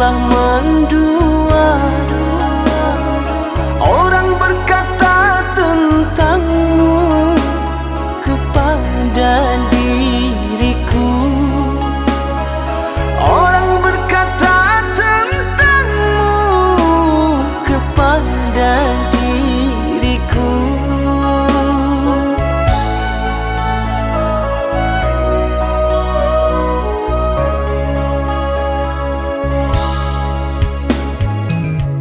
telah mendua. Orang berkata tentangmu kepada diriku. Orang berkata tentangmu kepada diriku.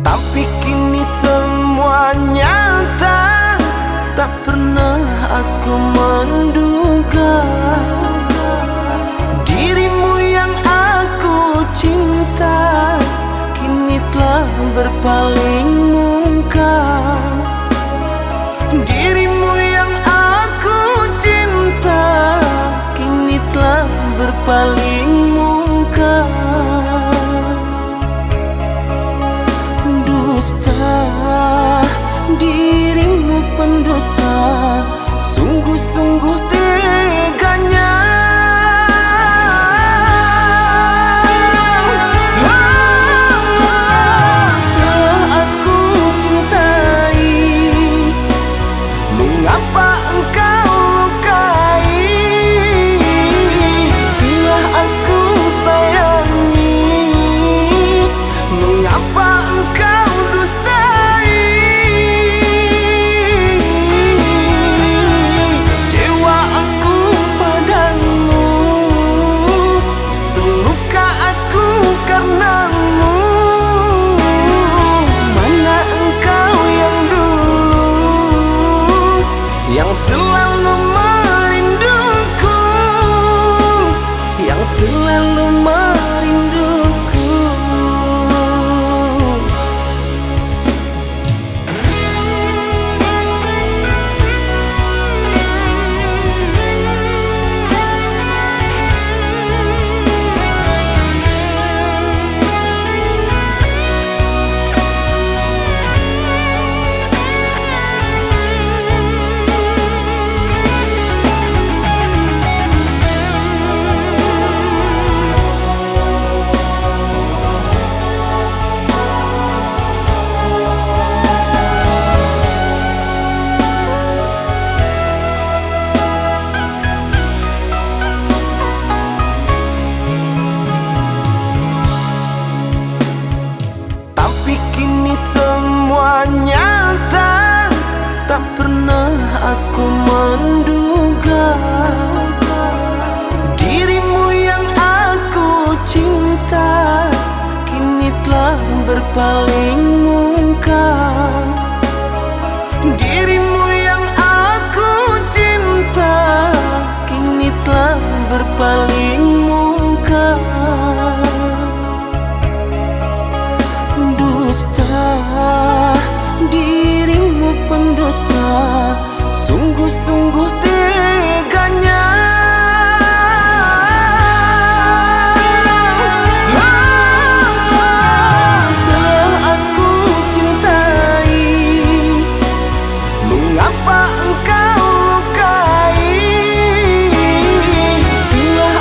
Tapi kini semua nyata, tak pernah aku menduga dirimu yang aku cinta kini telah berpaling muka. Dirimu yang aku cinta kini telah berpaling muka. Dirimu pendusta, sungguh-sungguh teganya. Telah aku cintai, mengapa engkau lukai? Telah aku sayangi, mengapa engkau yang selalu merinduku, yang selalu merinduku. Tapi kini semua nyata, tak pernah aku menduga dirimu yang aku cinta kini telah berpaling muka. Dirimu yang aku cinta kini telah berpaling muka. Dirimu pendusta, sungguh-sungguh teganya. Telah aku cintai, mengapa engkau lukai? Telah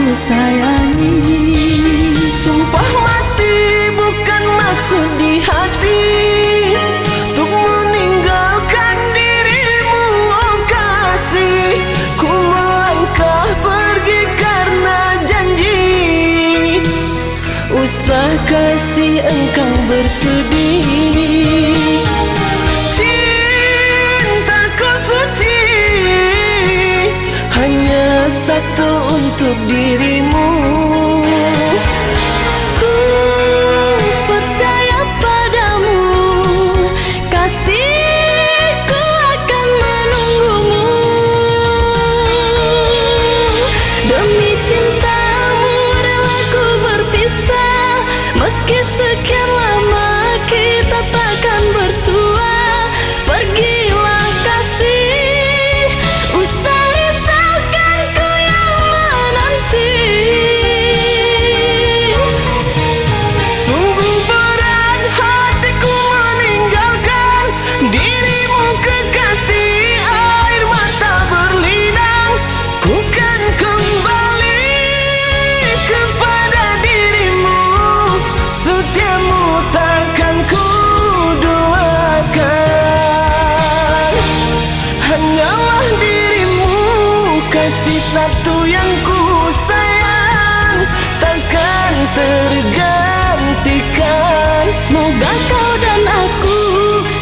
aku sayangi. Sumpah mati bukan maksud di hati untuk meninggalkan dirimu, oh kasih. Ku melangkah pergi karena janji, usah kasih engkau bersedih. Cintaku suci hanya satu untuk dirimu. Ku percaya padamu, kasihku akan menunggumu. Demi cintamu rela ku berpisah, meski sekian lama kita takkan bersua. Pergilah kasih, usah risaukan ku yang menanti. Sungguh berat hatiku meninggalkan dirimu kekasih. Air mata berlinang, ku kan kembali kepada dirimu. Setiamu takkan ku duakan. Hanyalah dirimu, kasih satu yang ku sayang, takkan tergantikan. Semoga kau dan aku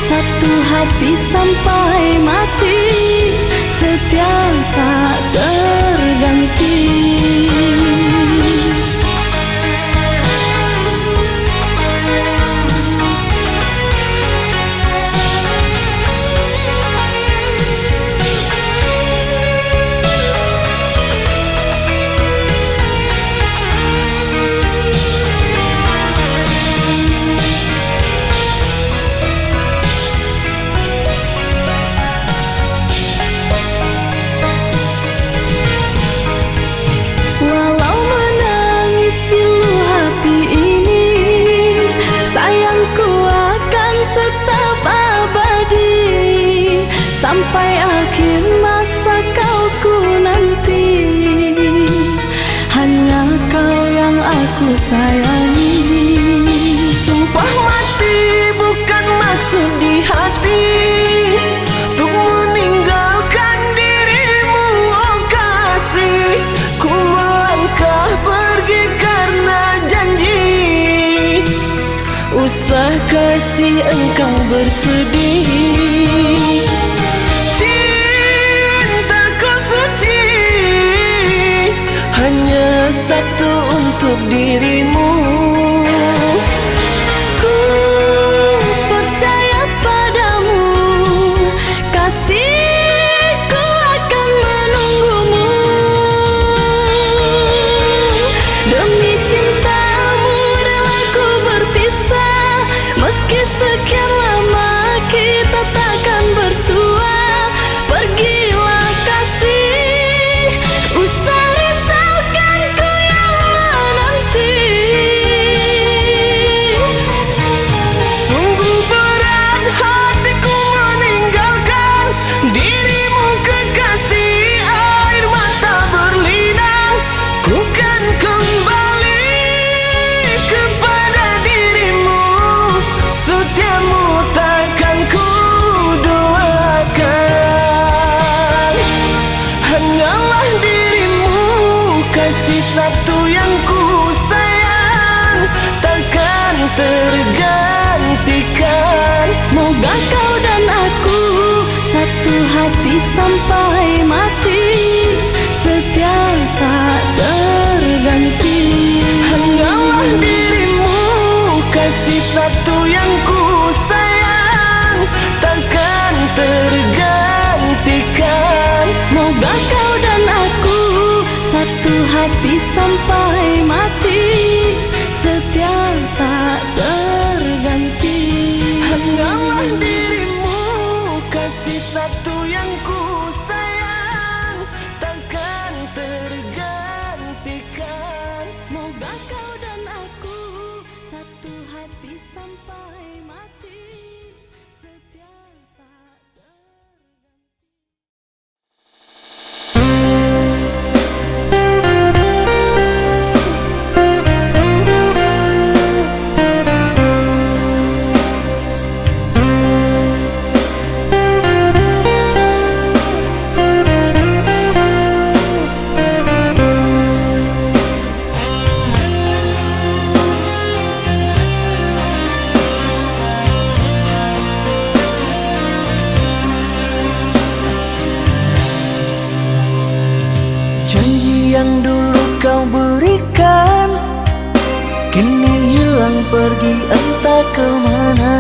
satu hati sampai mati, setia tak terganti. Walau menangis pilu hati ini, sayangku akan tetap abadi. Sampai akhir masa kau ku nanti, hanya kau yang aku sayangi. Sumpah mati bukan maksud di hati untuk meninggalkan dirimu, oh kasih. Ku melangkah pergi karena janji, usah kasih engkau bersedih. Cintaku suci hanya satu untuk dirimu. Ku percaya padamu, kasihku akan menunggumu. Demi cintamu rela ku berpisah, meski sekian lama kita takkan bersua. Pergilah kasih, usah risaukan ku yang menanti. Sungguh berat hatiku meninggalkan dirimu kekasih. Air mata berlinang, ku kan kembali kepada dirimu. Setiamu takkan ku duakan. Hanyalah dirimu, kasih satu yang ku sayang, takkan tergantikan. Semoga kau dan aku satu hati sampai mati, setia tak terganti. Hanyalah dirimu, kasih satu yang ku sayang, takkan tergantikan. Semoga kau dan aku satu hati sampai mati, setia tak terganti. Hanyalah dirimu, kasih satu yang ku sayang, takkan tergantikan. Semoga kau dan aku satu hati sampai mati, setia tak terganti. pergi entah kemana.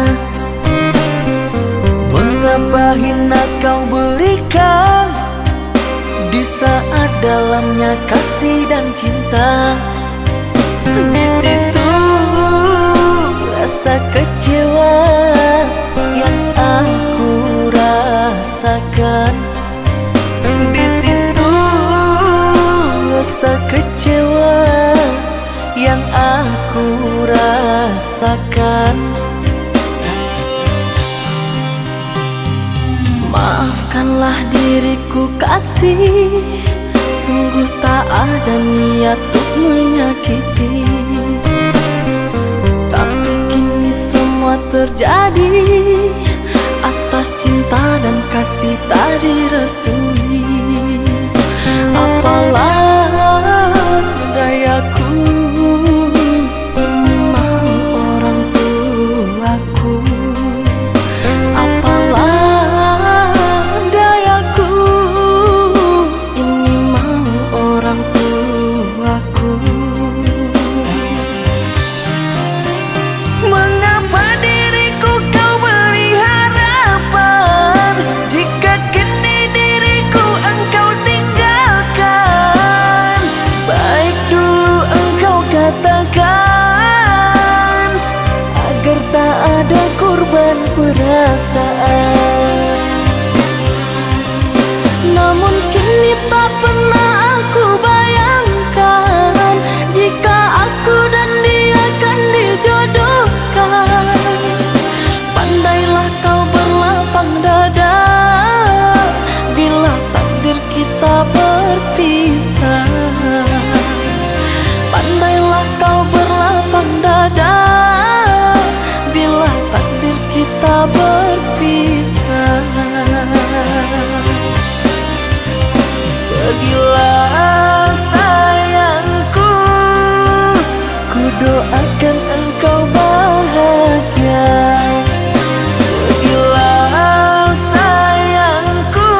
Mengapa hina kau berikan di saat dalamnya kasih dan cinta. Di situ rasa kecewa yang aku rasakan. Di situ rasa kecewa yang aku rasakan. Maafkanlah diriku kasih, sungguh tak ada niat untuk menyakiti. Tapi kini semua terjadi atas cinta dan kasih tak direstui. Apalah dayaku, ini mau orang tuaku. Apalah dayaku, ini mau orang tuaku. Mengapa diriku kau beri harapan jika kini diriku engkau tinggalkan? Baik dulu engkau katakan agar tak ada korban perasaan. Namun kini tak pernah aku bayangkan jika aku dan dia akan dijodohkan. Pandailah kau berlapang dada bila takdir kita berpisah. Pandailah kau berlapang dada bila takdir kita berpisah. Pergilah sayangku, ku doakan engkau bahagia. Pergilah sayangku,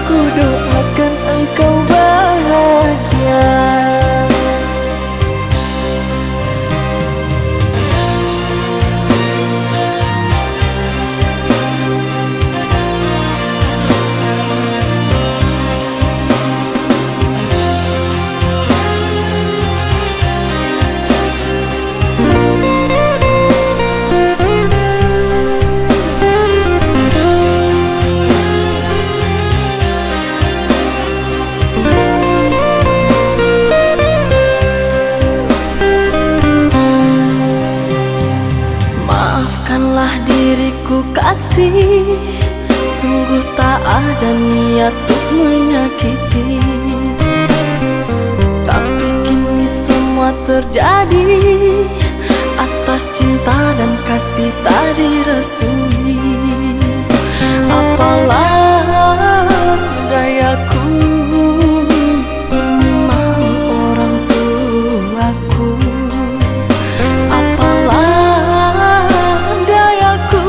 ku doakan engkau bahagia. Maafkanlah diriku kasih, sungguh tak ada niat untuk menyakiti. Tapi kini semua terjadi atas cinta dan kasih tak direstui. Apalah dayaku, ini mau orang tuaku. Apalah dayaku,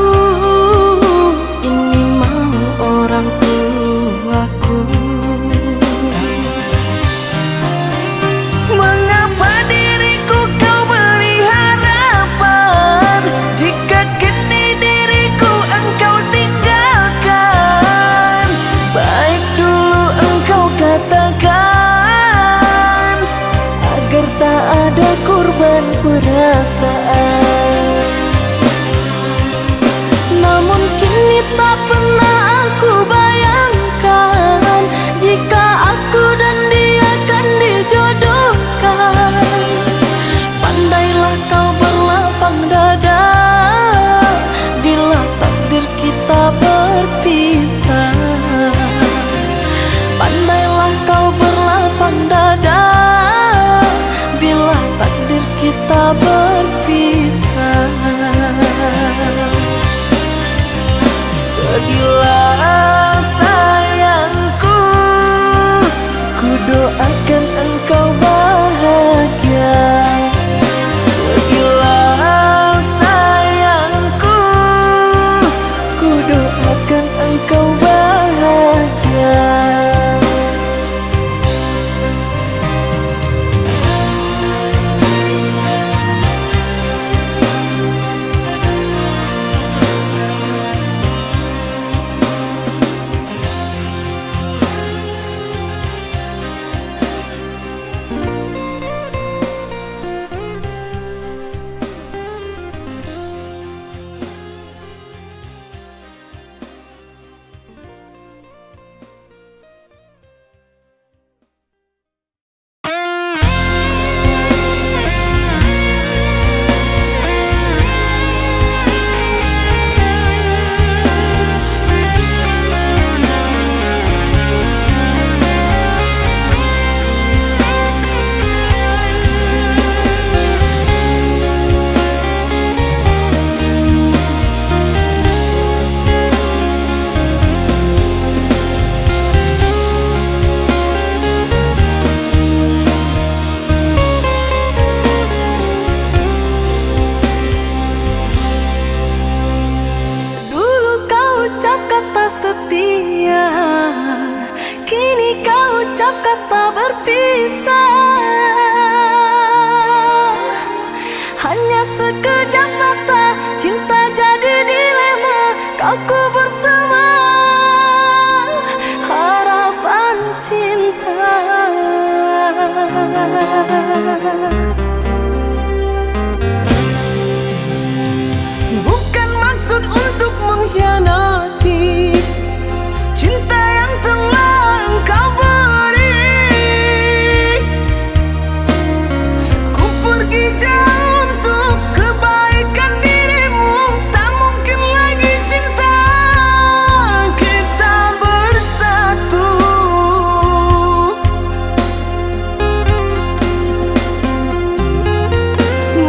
ini mau orang tuaku. Mengapa diriku kau beri harapan jika kini diriku engkau tinggalkan? Baik dulu engkau katakan agar tak ada korban perasaan. Namun kini tak pernah aku bayangkan jika aku dan dia akan dijodohkan. Pandailah kau berlapang dada bila takdir kita berpisah. Pandailah kau berlapang dada bila takdir kita berpisah. Pergi Bukan maksud untuk mengkhianati cinta yang telah engkau beri. Ku pergi jauh untuk kebaikan dirimu, tak mungkin lagi cinta kita bersatu.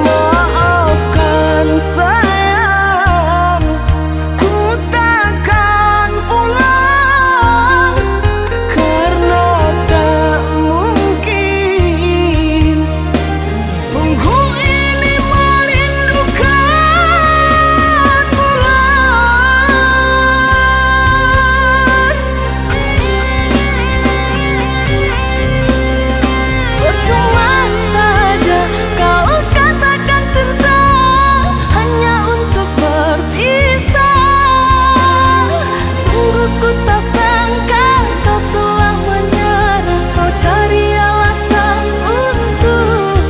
Maafkan sayang, ku takkan pulang karena tak mungkin punggu ini merindukan bulan. Percuma saja kau katakan cinta hanya untuk berpisah. Sungguh ku tak sangka kau telah menyerah. Kau cari alasan untuk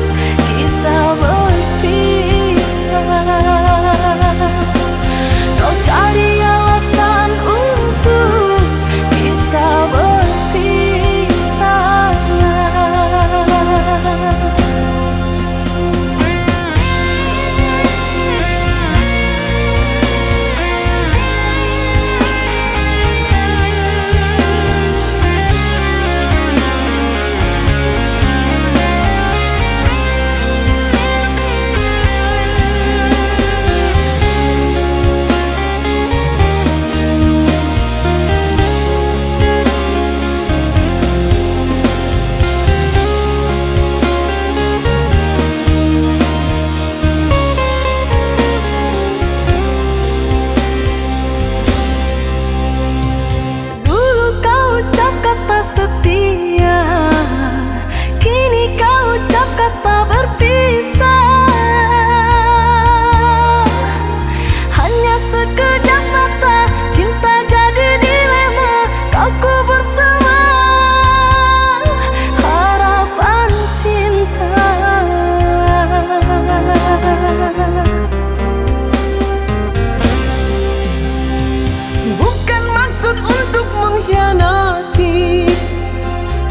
kita berpisah. Kau cari alasan untuk kita berpisah. Dulu kau ucap kata setia, kini kau ucap kata berpisah. Hanya sekejap mata, cinta jadi dilema. Kau kubur semua harapan cinta. Bukan maksud untuk mengkhianati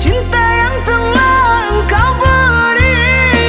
cinta yang telah engkau beri.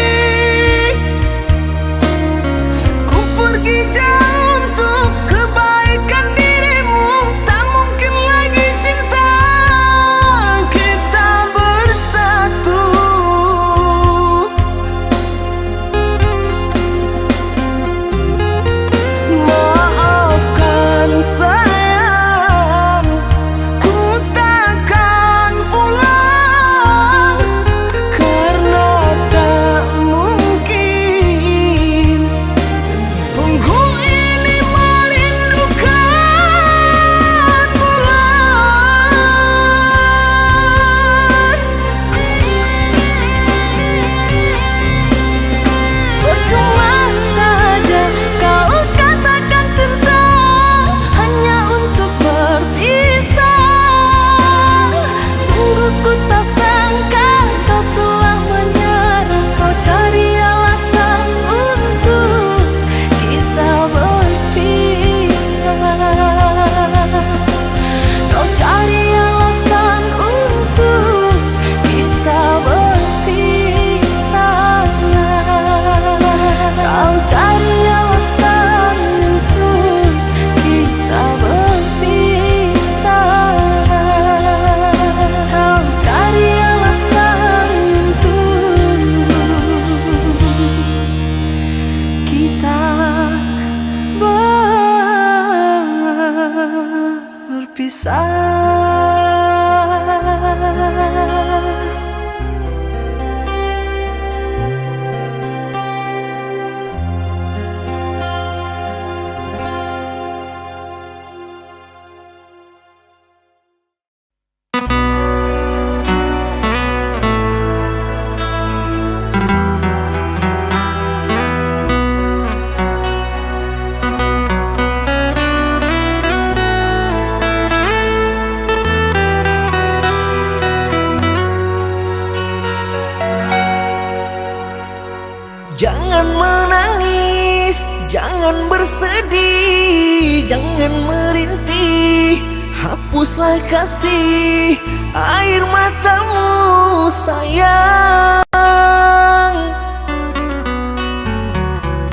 Jangan menangis, jangan bersedih, jangan merintih. Hapuslah kasih air matamu sayang.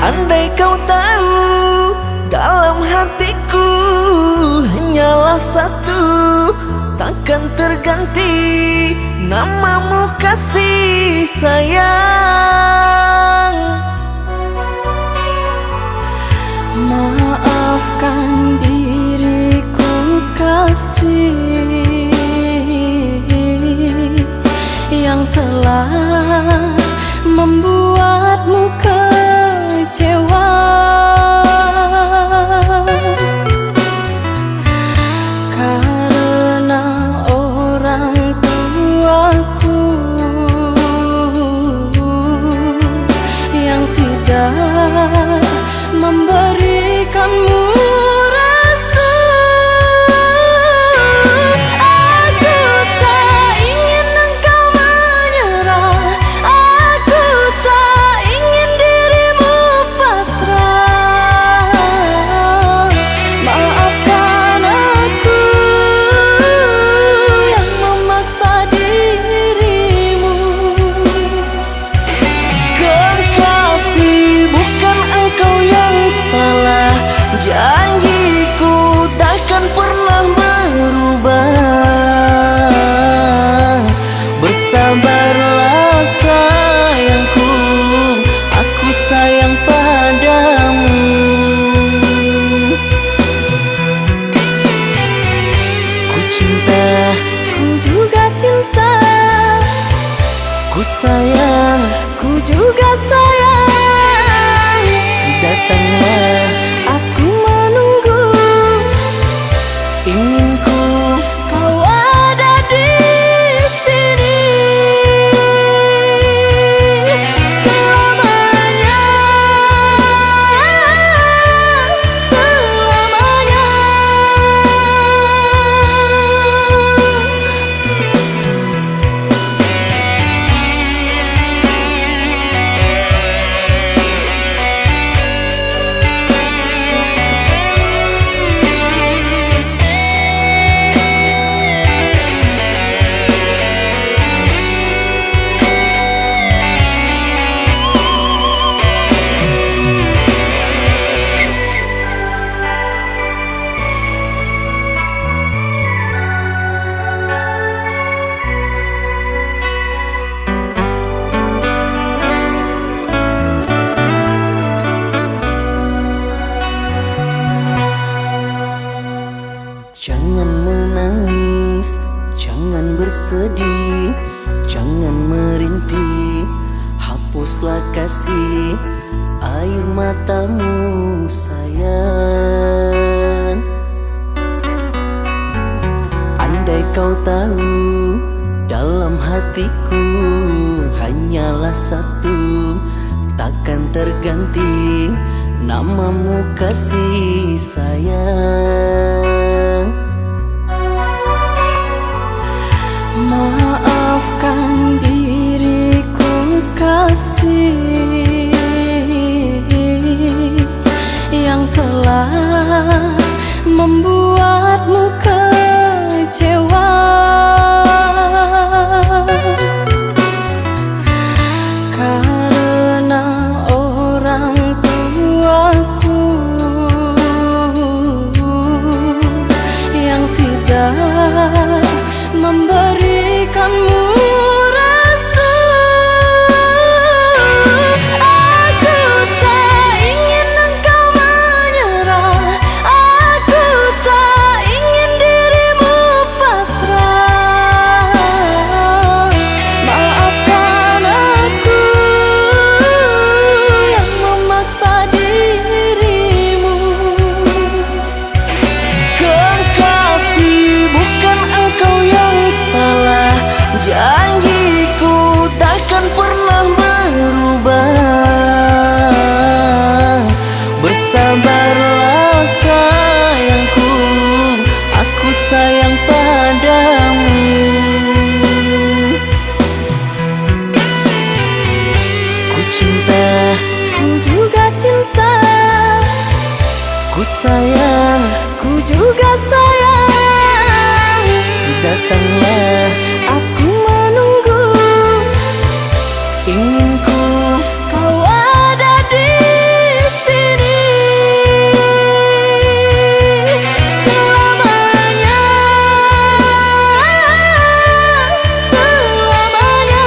Andai kau tahu dalam hatiku hanyalah satu, takkan terganti namamu kasih sayang. Maafkan diriku kasih yang telah membuatmu kecewa. Karena orang tuaku yang tidak memberikanmu restu. Aku tak ingin engkau menyerah, aku tak ingin dirimu pasrah. Maafkan aku yang memaksa dirimu. Kekasih, bukan engkau yang salah. Janjiku takkan pernah berubah. Bersabarlah sayangku, aku sayang padamu. Ku cinta, Ku juga cinta, ku sayang. ku juga sayang. Datanglah, Aku menunggu, inginku kau ada di sini selamanya, selamanya. jangan menangis, jangan bersedih, jangan merintih. Hapuslah kasih air matamu sayang. Andai kau tahu dalam hatiku hanyalah satu, takkan terganti namamu kasih sayang. Maafkan diriku kasih yang telah membuatmu kecewa. Karena orang tuaku Ingin ku kau ada di sini selamanya, selamanya.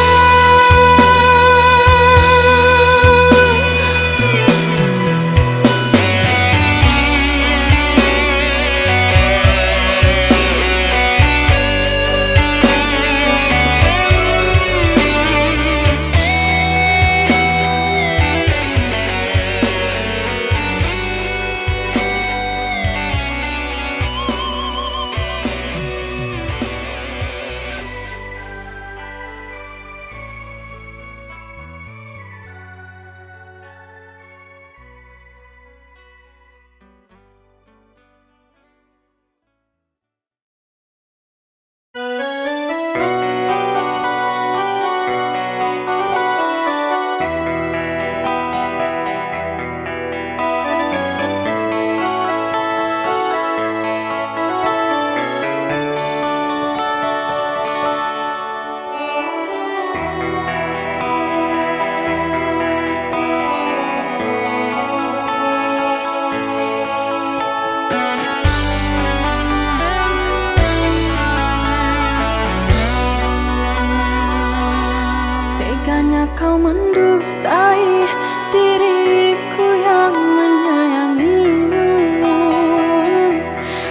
Teganya kau mendustai diriku yang menyayangimu,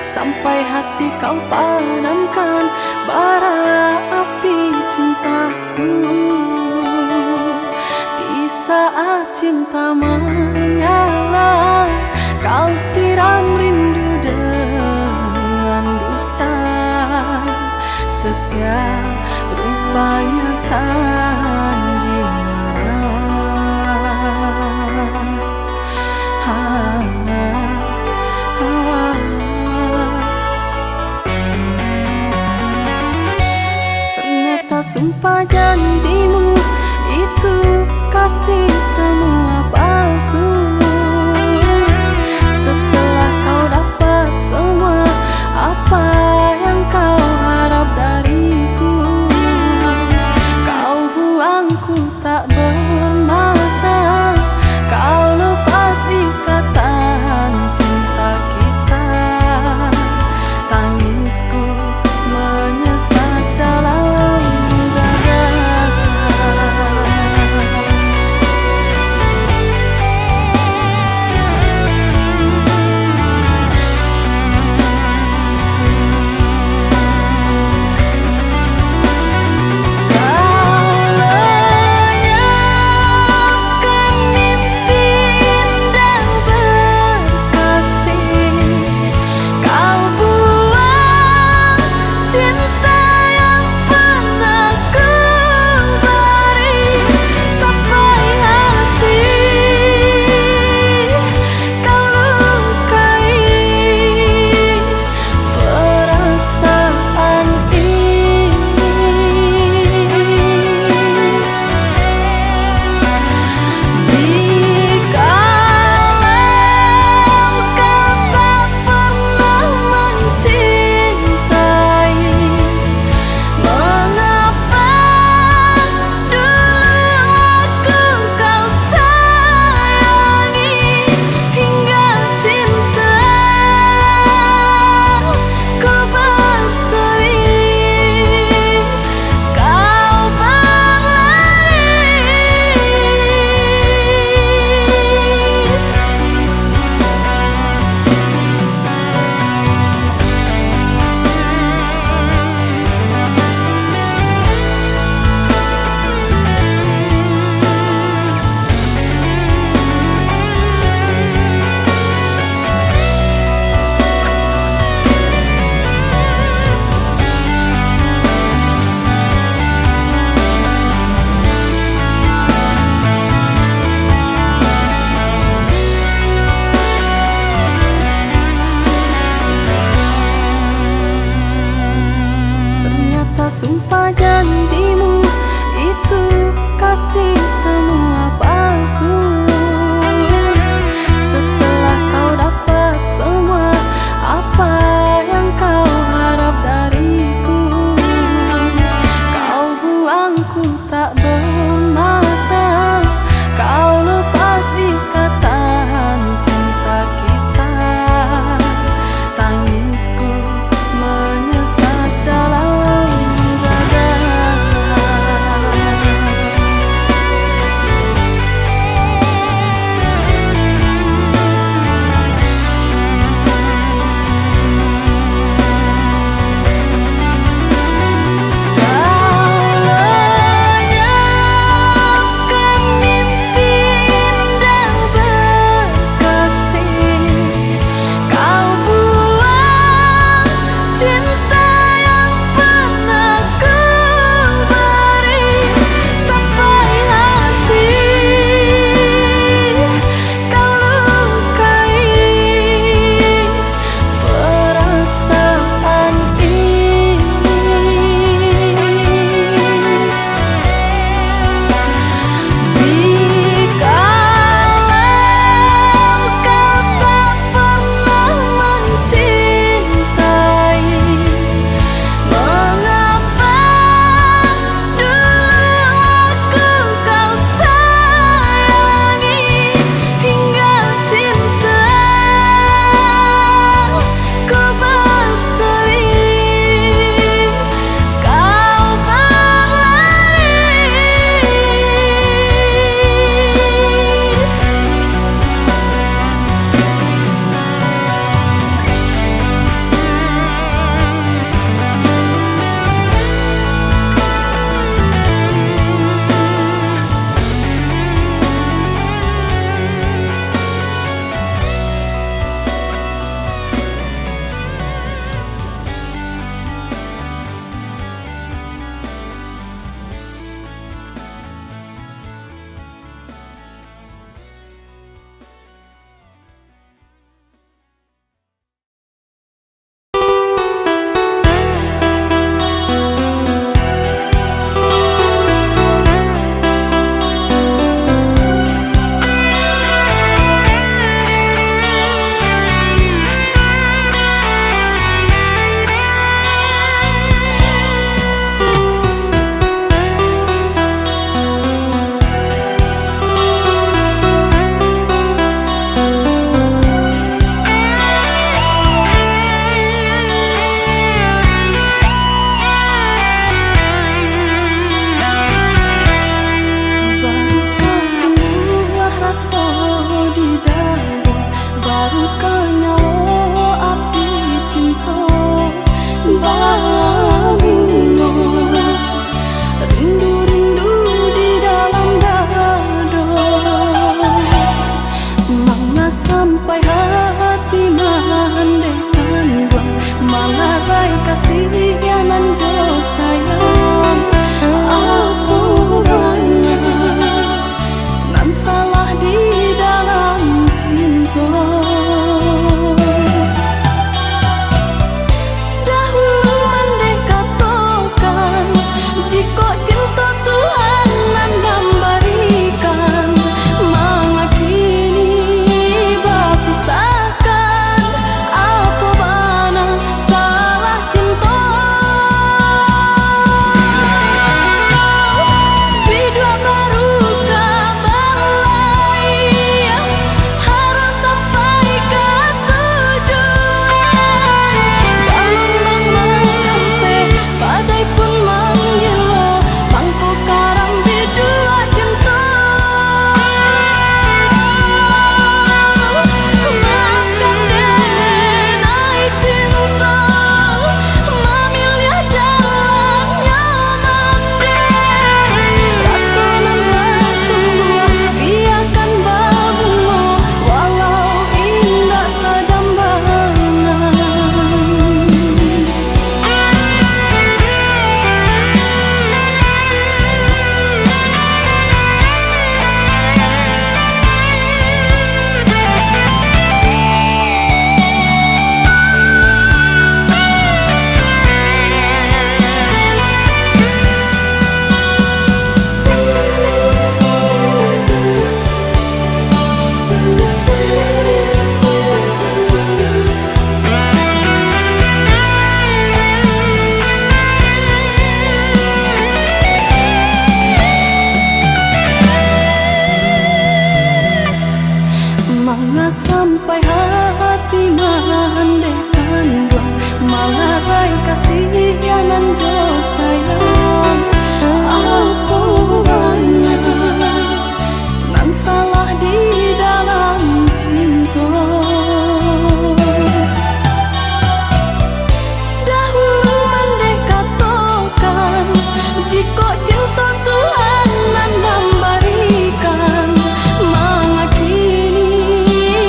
sampai hati kau padamkan bara api cintaku. Di saat cinta menyala, kau siram rindu dengan dusta. Setiap rupanya sandiwara, ternyata sumpah janjimu itu kasih semua palsu. Setelah kau dapat semua apa yang kau harap dariku, kau buangku tak bermakna. Kau lepas ikatan cinta kita, tangisku menyesat dalam dada. manjo sayang, apa banyak nan salah di dalam cinta. Dahulu mandai katakan, jika cinta Tuhan nan memberikan, mengakini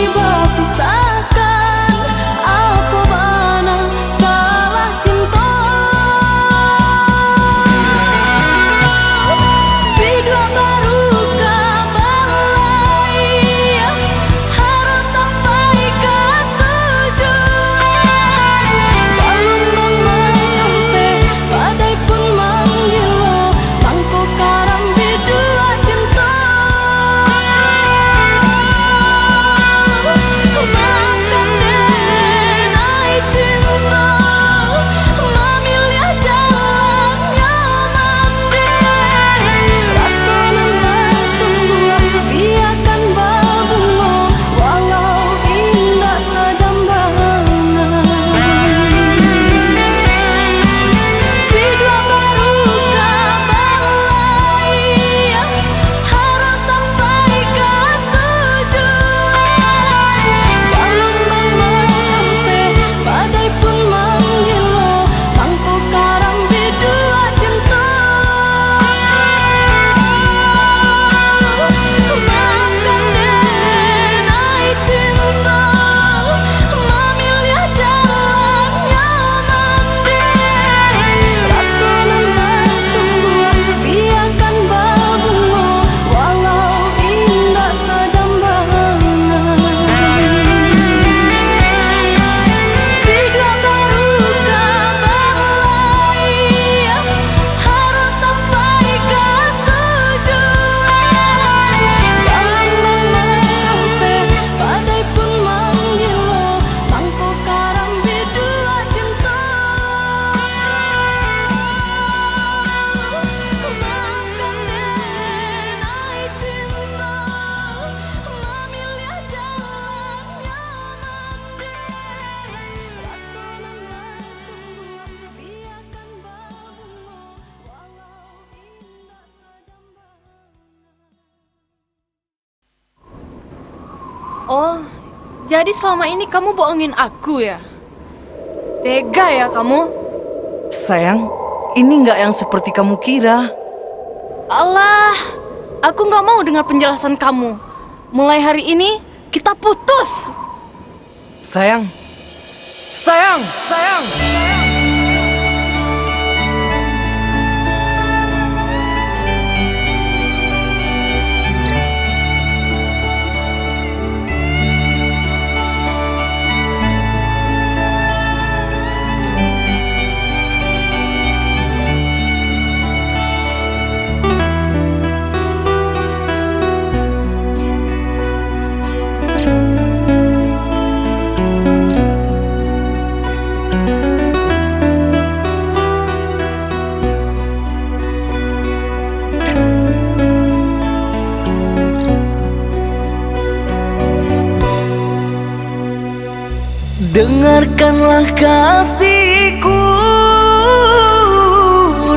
berpisahkan, apa bana salah cinta. Bidua baru kabalai, harus sampai ke tujuan. Gelombang menyampai, badai pun manggil, mangkok karam bidua cinta. Maafkan denai cinta, memilih jalannya mandai. Rasa nan bertumbuh, biarkan berbunga, walau indah sejambangan. Bidua baru kabalai, harus sampai ke tujuan. Gelombang menyampai, badai pun manggil, mangkok karam bidua cinta. Maafkan denai cinta, memilih jalannya mandai. Rasa nan bertumbuh, biarkan berbunga, walau indah sejambangan. Bidua baru kabalai, harus sampai ke tujuan. Gelombang menyampai, badai pun manggil, mangkok karam bidua cinta. Maafkan denai cinta, memilih jalannya mandai. Rasa nan bertumbuh, biarkan berbunga, walau indah sejambangan. Oh, jadi selama ini kamu bohongin aku ya? Tega ya kamu? Sayang, ini nggak yang seperti kamu kira. Alah, aku nggak mau dengar penjelasan kamu. Mulai hari ini kita putus. Sayang, sayang, sayang. Dengarkanlah kasihku,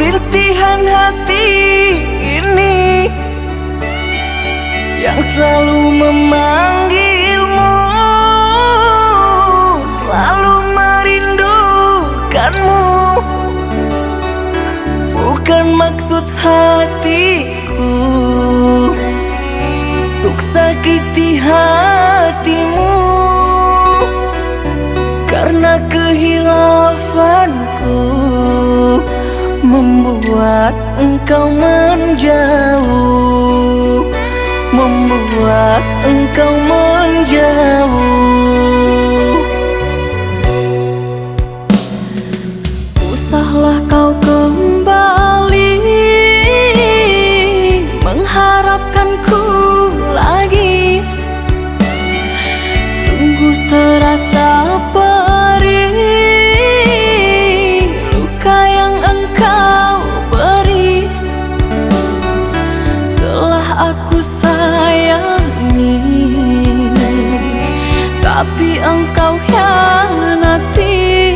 rintihan hati ini yang selalu memanggilmu, selalu merindukanmu. Bukan maksud hatiku untuk sakiti hatimu, karena kehilafanku membuat engkau menjauh, membuat engkau menjauh. Usahlah kau kembali mengharapkanku lagi. Sungguh terasa perih luka yang engkau beri. Telah aku sayangi, tapi engkau hianati.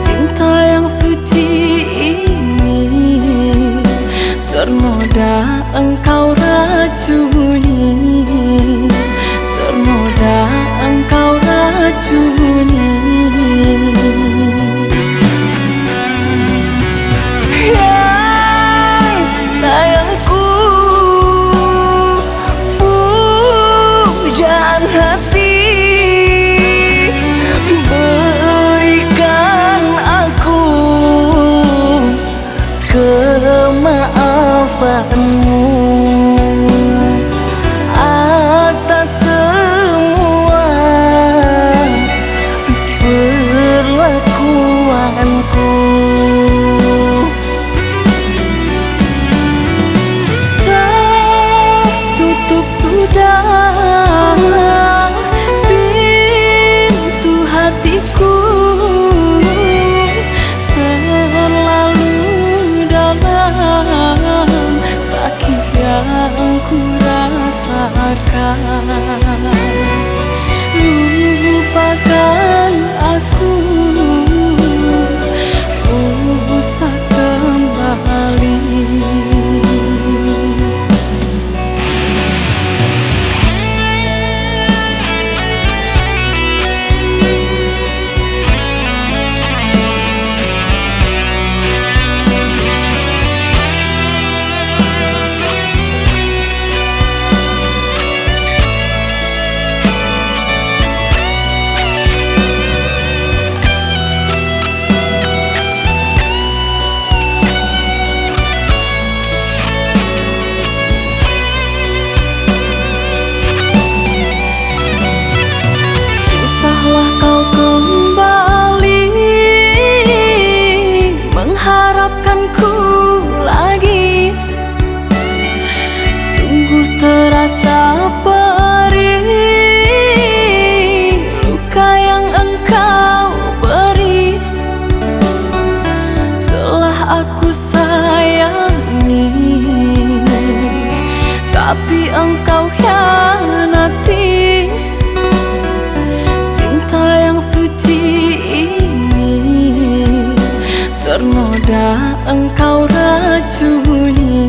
Cinta yang Ternoda engkau racuni, ternoda engkau racuni. Yang sayangku, pujaan hati, berikan aku kemaafanmu atas semua perlakuanku. Tertutup sudah pintu hatiku, terlalu dalam sakit yang ku rasakan. Lupakan aku, usah kembali. Usahlah kau kembali mengharapkanku lagi. Sungguh terasa perih luka yang engkau beri. Telah aku sayangi, tapi engkau khianati. Cinta yang suci ini ternoda engkau racuni,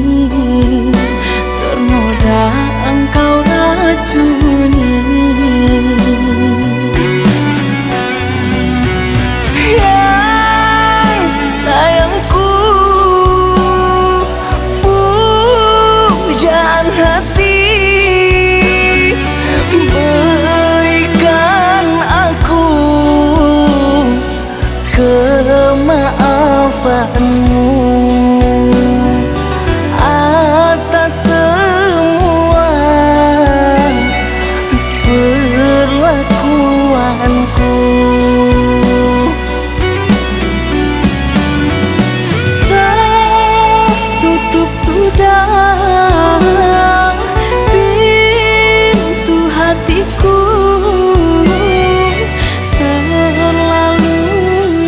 ternoda engkau racuni. Yang sayangku, pujaan hati, berikan aku kemaafanmu atas semua perlakuanku. Tertutup sudah pintu hatiku, terlalu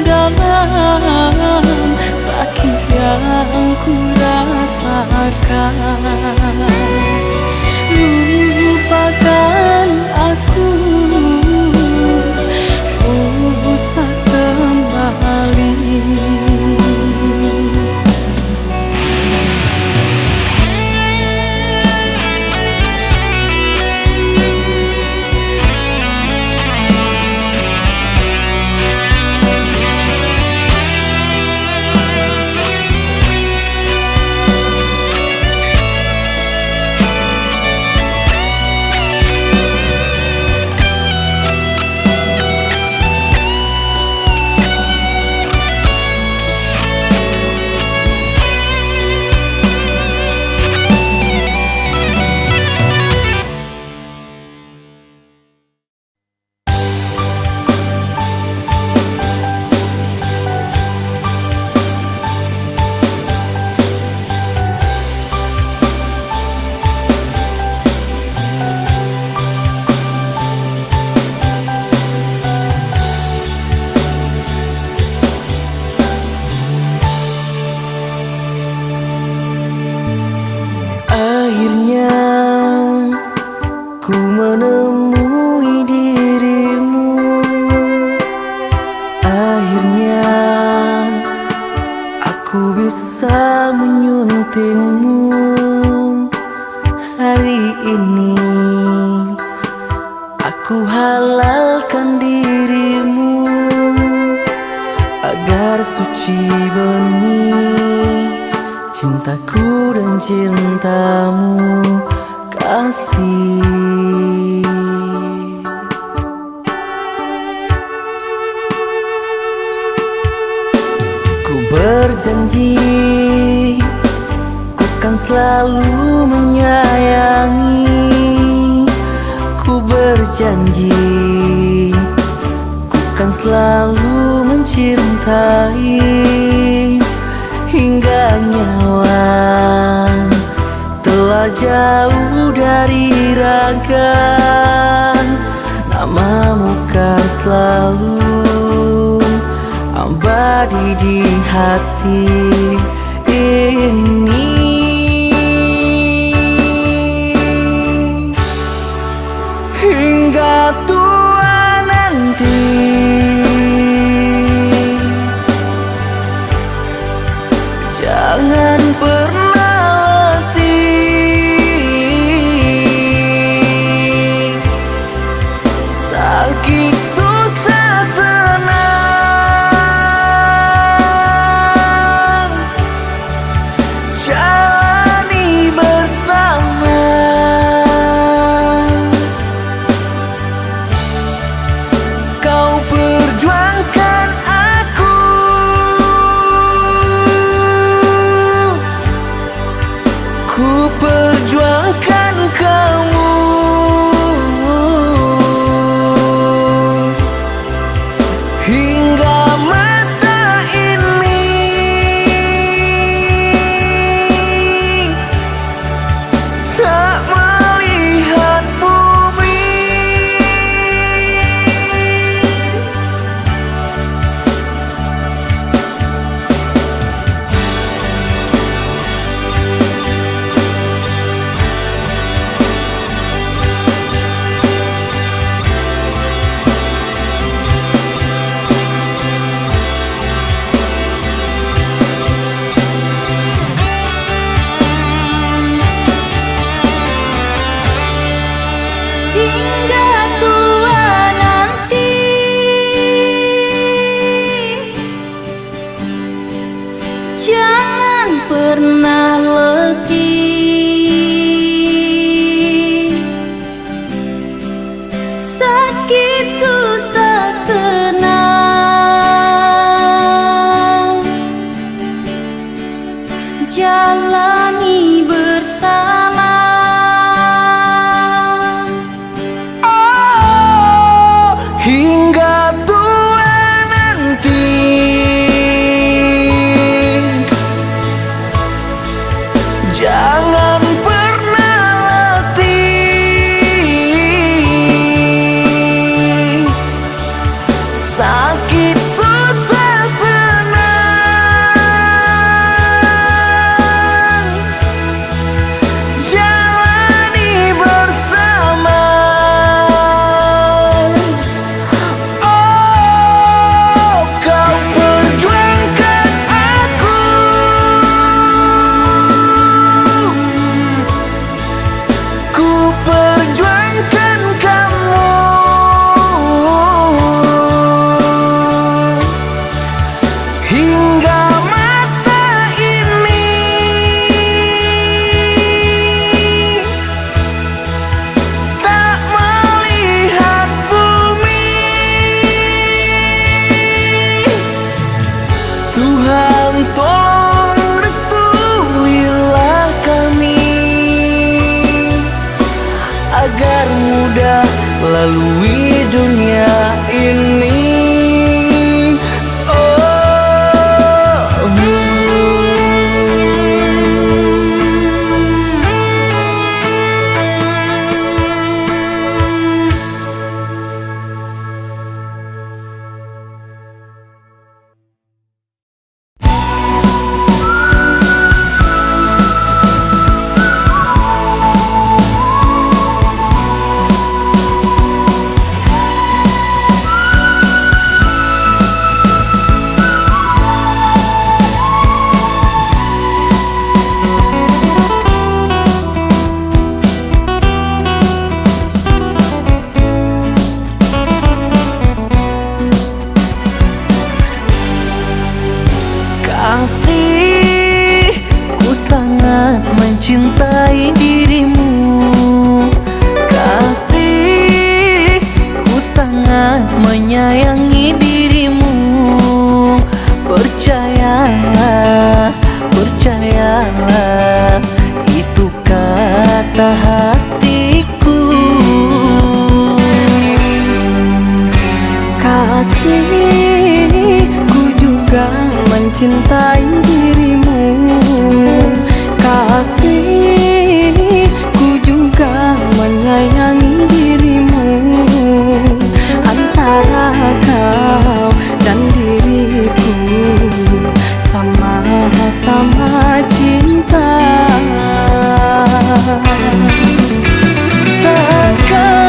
dalam sakit yang ku rasakan. Lupakan aku, usah kembali. Akhirnya ku menemui dirimu. Akhirnya aku bisa menyuntingmu. Ku halalkan dirimu agar suci benih cintaku dan cintamu, kasih. Ku berjanji ku kan selalu menyayangi. Ku berjanji ku kan selalu mencintai hingga nyawa telah jauh dari raga. Namamu kan selalu abadi di hati ini. Hingga tua nanti jangan pernah letih. Sakit susah senang jalani bersama. Kau perjuangkan aku, ku perjuangkan kamu. Hingga mata ini tak melihat bumi. Hingga tua nanti jangan pernah letih. Sakit susah senang jalani bersama. Hingga tua nanti jangan pernah letih. Sakit susah senang jalani bersama. Kau perjuangkan aku, ku perjuangkan kamu. Hingga mata ini tak melihat bumi. Tuhan tolong restuilah kami agar mudah lalui dunia ini. mencintai dirimu. Kasih, ku sangat menyayangi dirimu. Percayalah, percayalah, itu kata hatiku. Kasih, ku juga mencintai dirimu. Kasih, ku juga menyayangi dirimu. Antara kau dan diriku sama-sama cinta. Takkan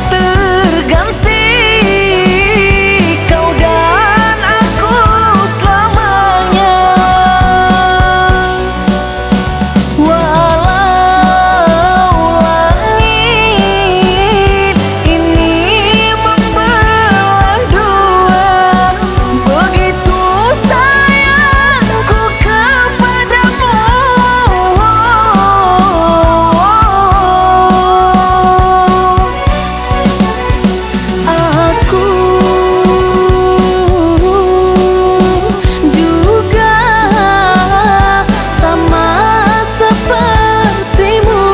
terganti kau dan aku selamanya. Walau langit ini membelah dua, begitu sayangku kepadamu. Aku juga sama sepertimu.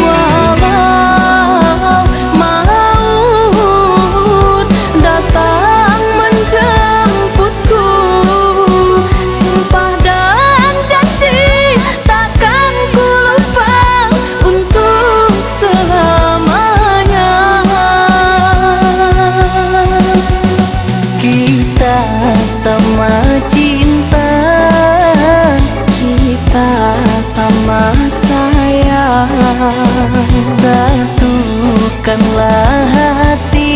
Walau maut datang menjemputku, sumpah dan janji takkan ku lupa untuk selamanya. Kita sama cinta, kita sama sayang. Satukanlah hati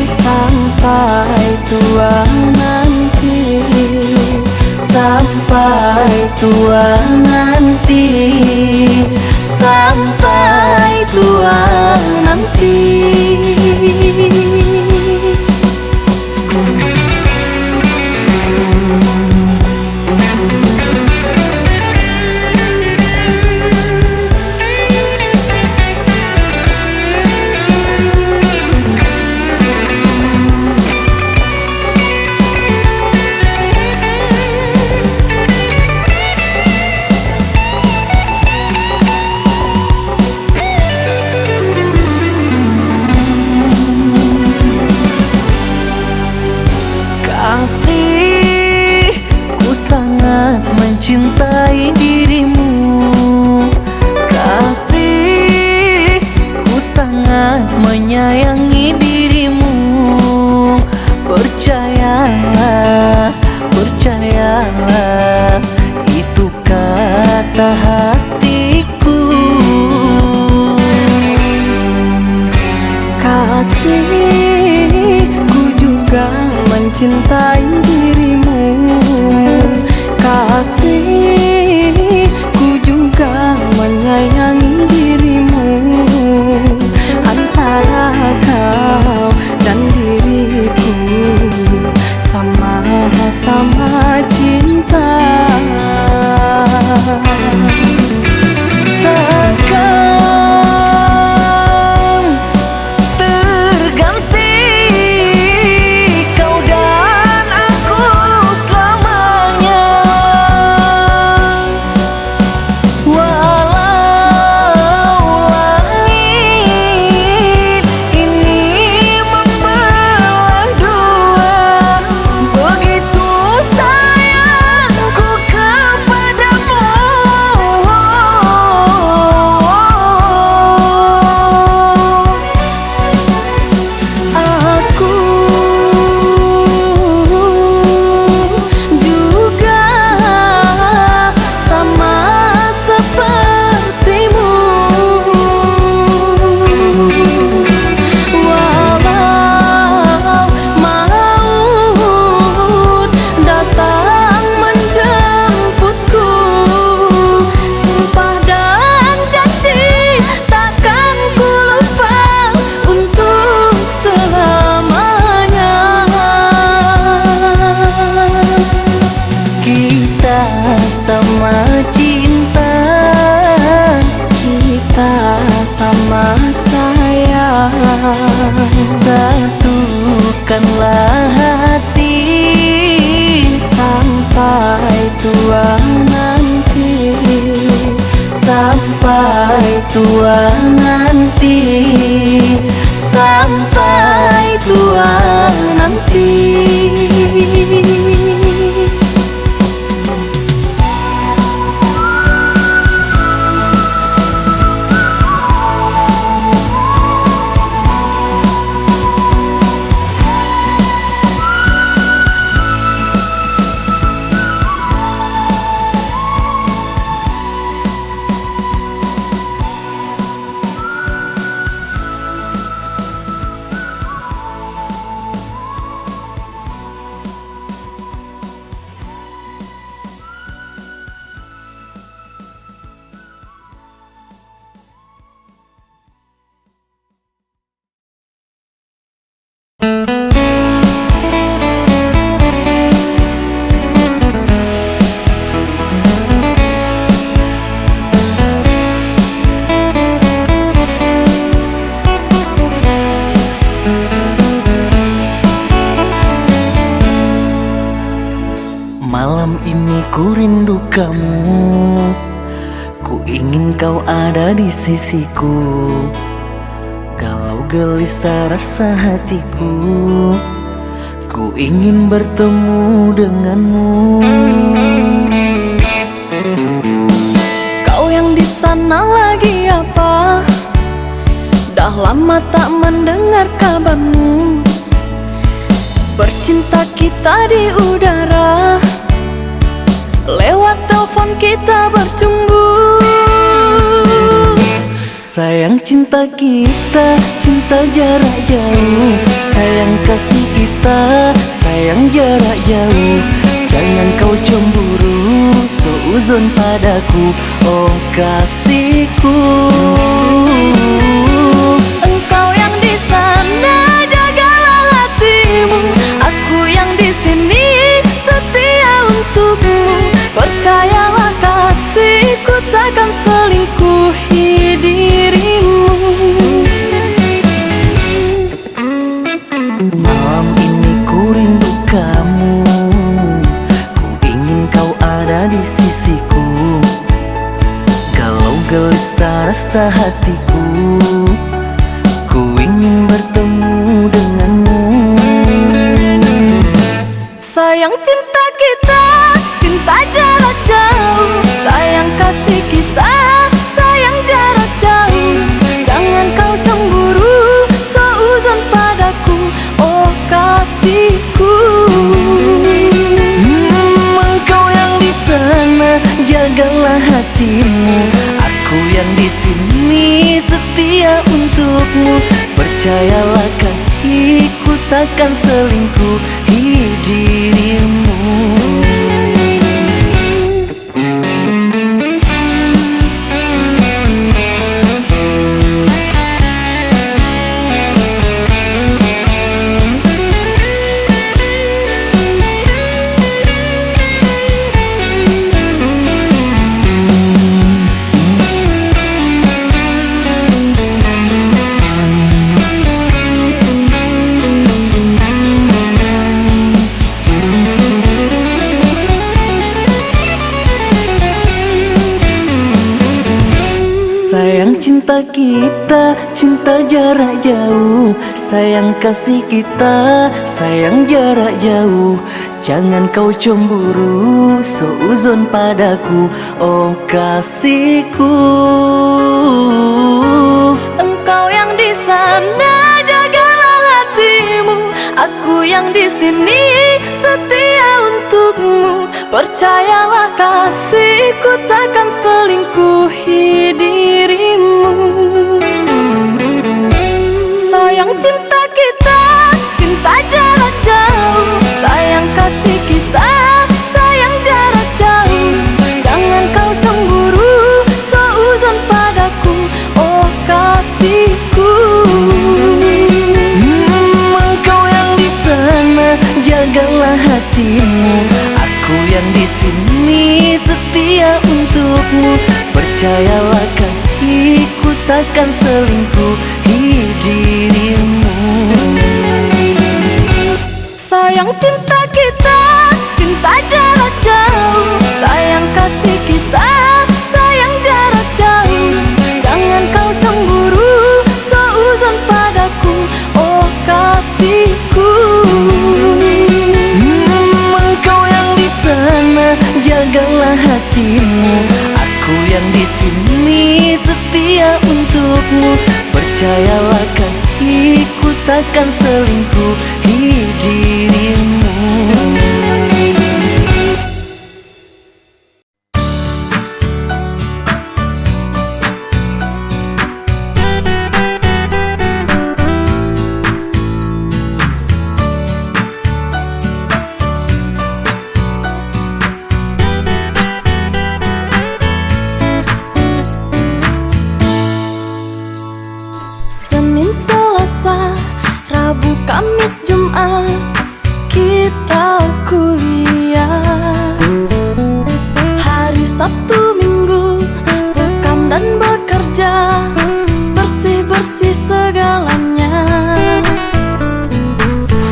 sampai tua nanti, sampai tua nanti, sampai tua nanti. Kasih, ku sangat mencintai dirimu. Kasih, ku sangat menyayangi dirimu. Percayalah, percayalah, itu kata hatiku. Kasih, ku juga mencintai dirimu. Kasih, ku juga menyayangi dirimu. Antara kau dan diriku sama-sama cinta. Takkan terganti kau dan aku selamanya. Walau langit ini membelah dua, begitu sayangku cinta. Kita sama sayang, satukanlah hati sampai tua nanti, sampai tua nanti, sampai tua nanti. Malam ini ku rindu kamu, ku ingin kau ada di sisiku. Kalau gelisah rasa hatiku, ku ingin bertemu denganmu. kau yang di sana lagi apa? Dah lama tak mendengar kabarmu. Bercinta kita di udara, lewat telepon kita bercumbu. Sayang cinta kita, cinta jarak jauh. Sayang kasih kita, sayang jarak jauh. Jangan kau cemburu, seuzon padaku, oh kasihku. Engkau yang di sana, jagalah hatimu. Aku yang di sini, setia untukmu. Percayalah kasihku, takkan selingkuhi dirimu. Malam ini ku rindu kamu, ku ingin kau ada di sisiku. Kalau gelisah rasa hatiku, ku ingin bertemu denganmu. Sayang cinta kita, cinta jarak jauh. Sayang kasih kita, sayang jarak jauh. Jangan kau cemburu, seuzon padaku, oh kasihku. Engkau yang di sana, jagalah hatimu. Aku yang di sini, setia untukmu. Percayalah kasihku, takkan selingkuhi dirimu. Sayang cinta kita, cinta jarak jauh. Sayang kasih kita, sayang jarak jauh. Jangan kau cemburu, seuzon padaku, oh kasihku. Engkau yang di sana, jagalah hatimu. Aku yang di sini, setia untukmu. Percayalah kasihku, takkan selingkuhi dirimu. Sayang cinta kita, cinta jarak jauh. Sayang kasih kita, sayang jarak jauh. Jangan kau cemburu, seuzon padaku, oh kasihku. Engkau yang di sana, jagalah hatimu. Aku Aku yang di sini setia untukmu. Percayalah kasihku takkan selingkuhi dirimu. Sayang cinta kita, cinta jarak jauh. Sayang kasih kita, sayang jarak jauh. Jangan kau cemburu, seuzon padaku, oh kasihku. Engkau yang di sana, jagalah hatimu. Aku yang di sini setia untukmu. Percayalah kasihku takkan selingkuhi dirimu. Senin, Selasa, Rabu, Kamis, Jumat kita kuliah. Hari Sabtu, Minggu bukam dan bekerja, bersih-bersih segalanya.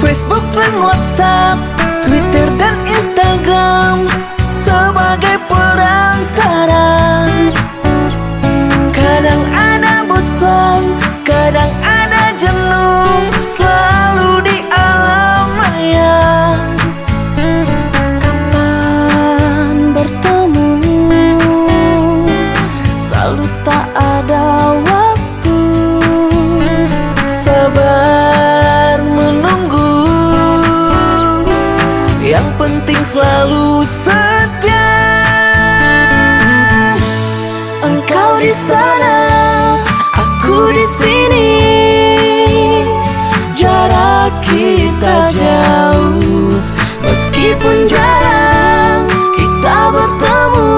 Facebook dan WhatsApp, Twitter dan Instagram sebagai perantara. Kadang ada bosan, kadang ada jenuh, selalu di alam maya. Kapan bertemu, selalu tak ada waktu. Sabar menunggu, yang penting selalu setia. Engkau di sana, aku di sini. Jarak kita jauh, meskipun jarang kita bertemu.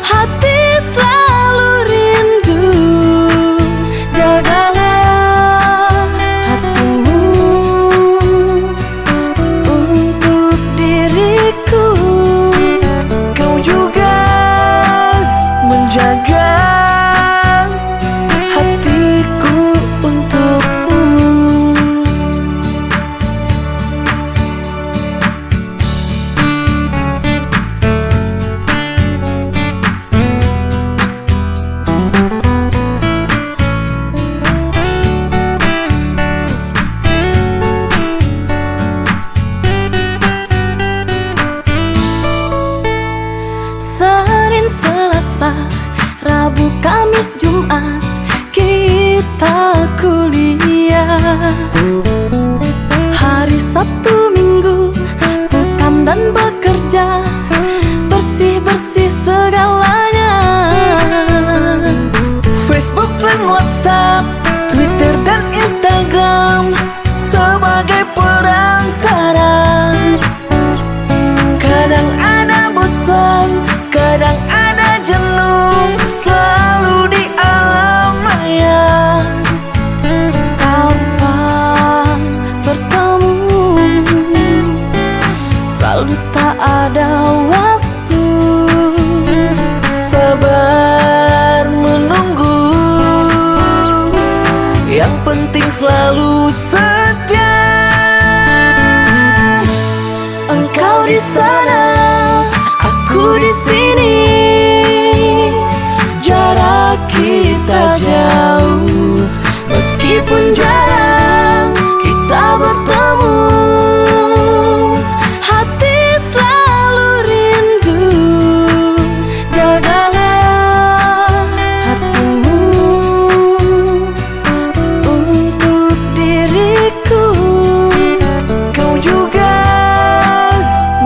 Hati selalu rindu, jagalah hatimu untuk diriku. Kau juga menjaga hatiku untukmu. Senin, Selasa, Rabu, Kamis, Jumat kita kuliah. Hari Sabtu, Minggu bukam dan bekerja, bersih-bersih segalanya. Facebook dan WhatsApp, Twitter dan Instagram sebagai perantara. Kadang ada bosan, kadang ada jenuh, selalu di alam maya. Kapan bertemu, selalu tak ada waktu. Sabar menunggu, yang penting selalu setia. Engkau di sana, aku di sini. Jarak kita jauh, meskipun jarang kita bertemu. Hati selalu rindu, jagalah hatimu untuk diriku. Kau juga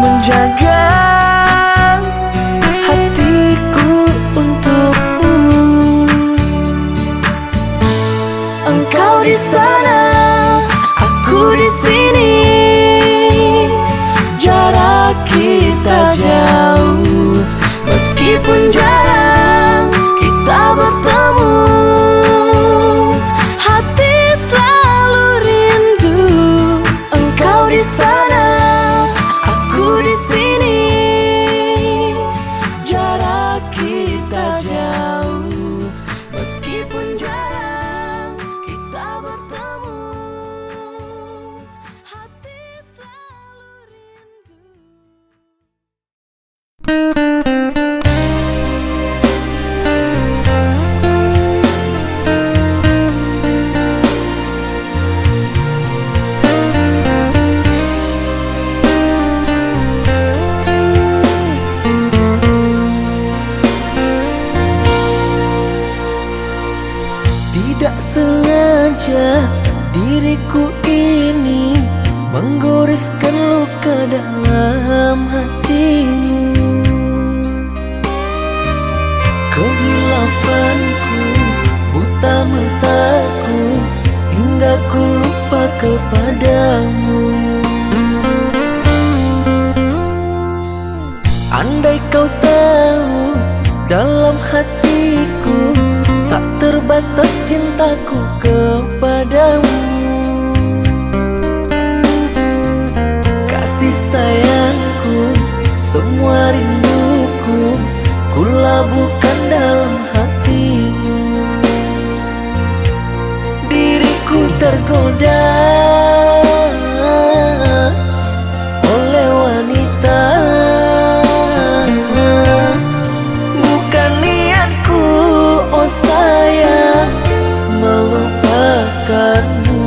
menjaga hatiku untukmu. Engkau di sana, aku di sini. Jarak kita jauh, meskipun jarang kita bertemu. Hati selalu rindu, engkau di sana, aku Tidak sengaja diriku ini menggoreskan luka dalam hatimu. Kehilafanku, buta mataku, hingga ku lupa kepadamu. Andai kau tahu dalam hatiku tak terbatas cintaku kepadamu. Kasih sayangku, semua rinduku, ku labuhkan dalam hatimu. Diriku tergoda oleh wanita. Bukan niatku, oh sayang, melupakanmu.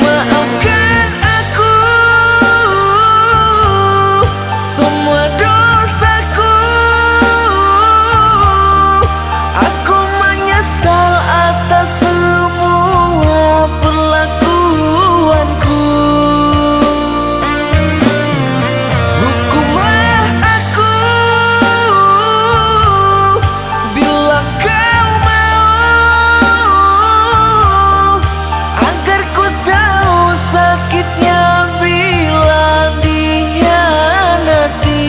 Maafkan aku semua dosaku. Aku menyesal atas semua perlakuanku. Hukumlah aku bila kau mau, agar ku tahu sakitnya bila dikhianati.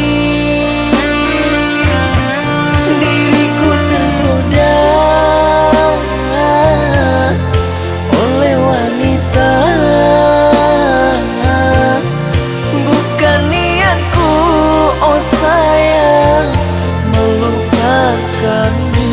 Diriku tergoda oleh wanita. Bukan niatku, oh sayang, melupakanmu.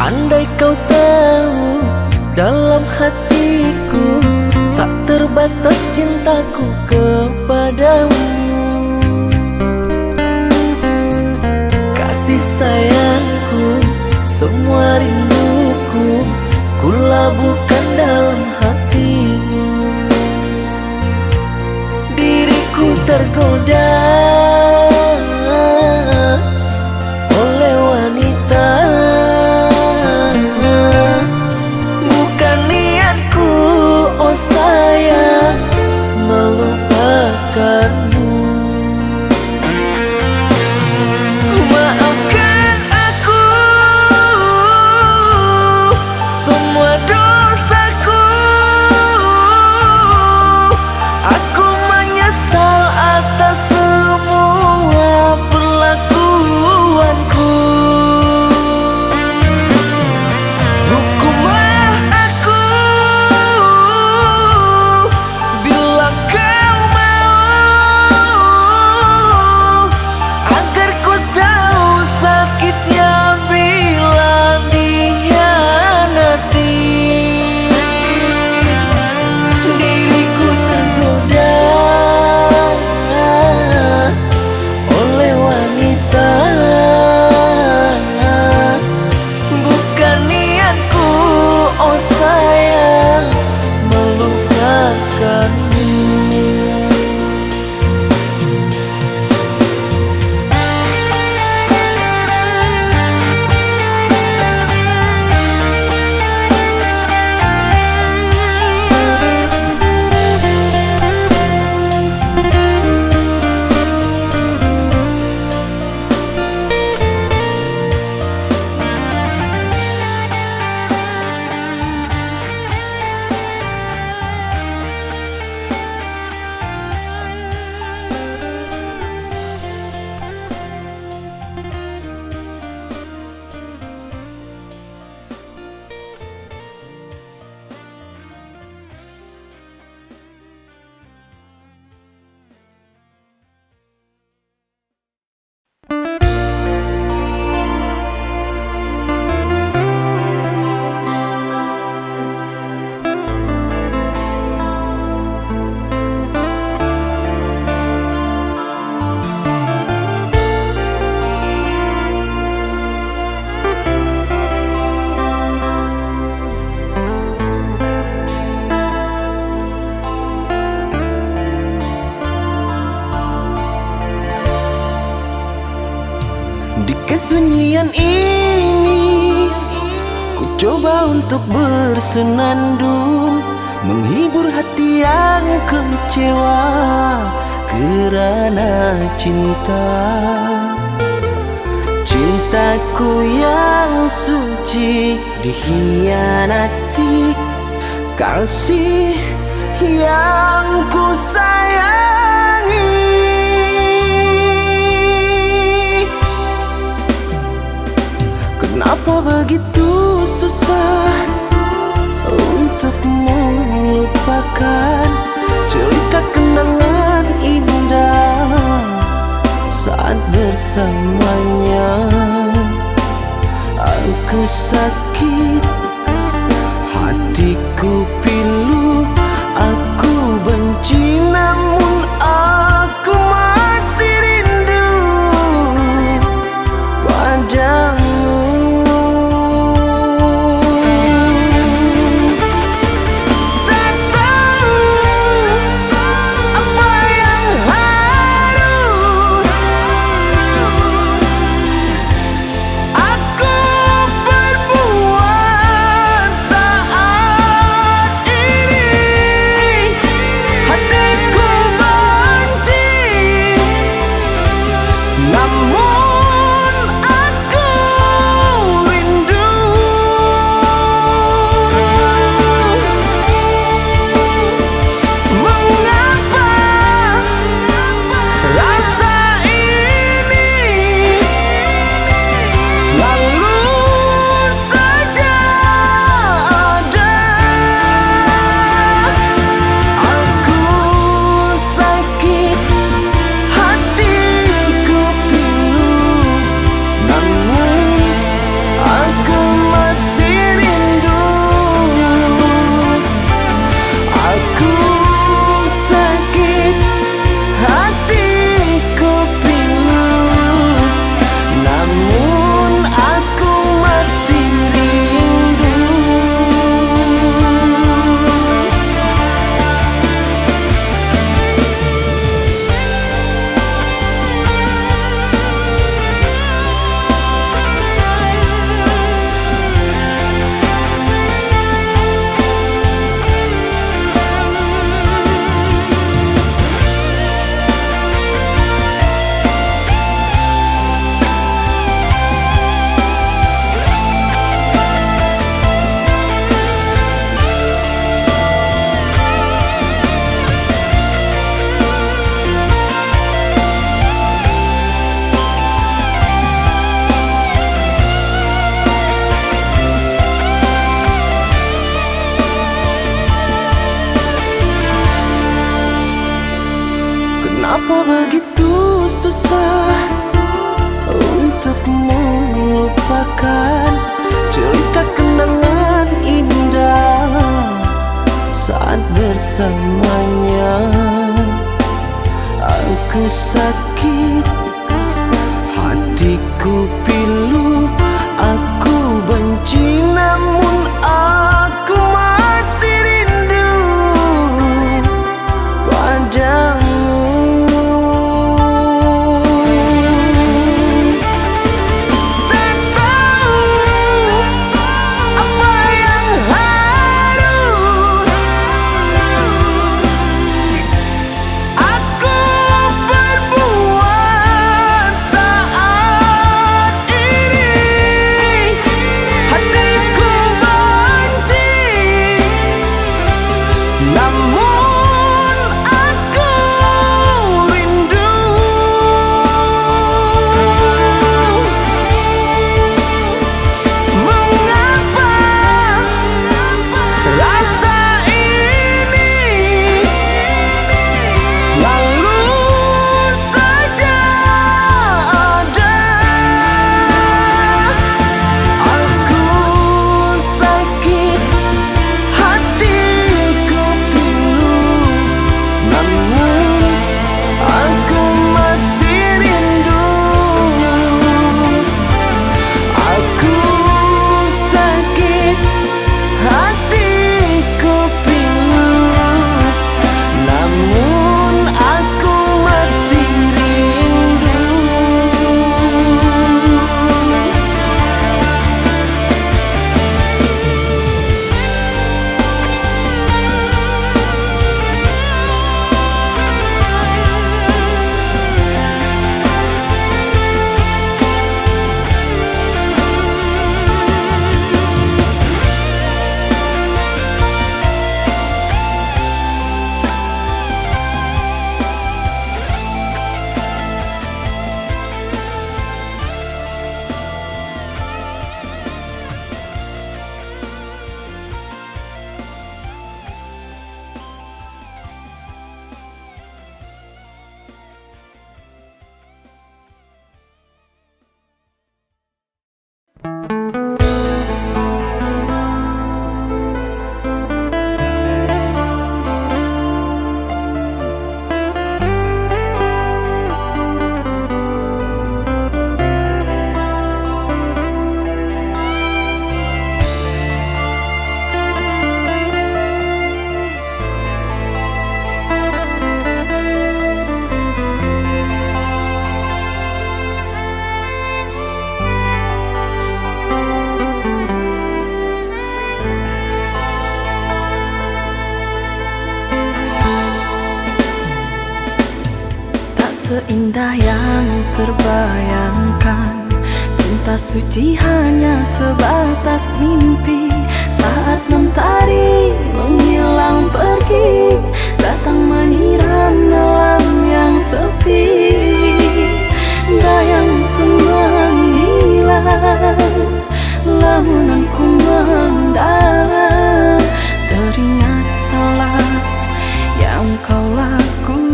Andai kau tahu dalam hatiku tak terbatas cintaku kepadamu. Kasih sayangku, semua rinduku, ku labuhkan dalam hatimu. Diriku tergoda oleh wanita. Bukan niatku, oh sayang, melupakanmu. Maafkan aku semua dosaku. Aku menyesal atas semua Sendirian ini ku coba untuk bersenandung, menghibur hati yang kecewa kerana cinta. Cintaku yang suci dikhianati, kasih yang ku sayangi. Kenapa begitu susah untuk melupakan cerita kenangan indah saat bersamanya. Aku sakit, hatiku pilu, aku benci namun aku masih rindu padamu. Kenapa begitu susah untuk melupakan cerita kenangan indah saat bersamanya. Aku sakit, hatiku pilu, aku benci namun aku masih rindu padamu. indah yang terbayangkan. Cinta suci hanya sebatas mimpi. Saat mentari menghilang pergi, datang menyiram malam yang sepi. Bayangku menghilang, lamunanku mendalam, teringat salah yang kau lakukan.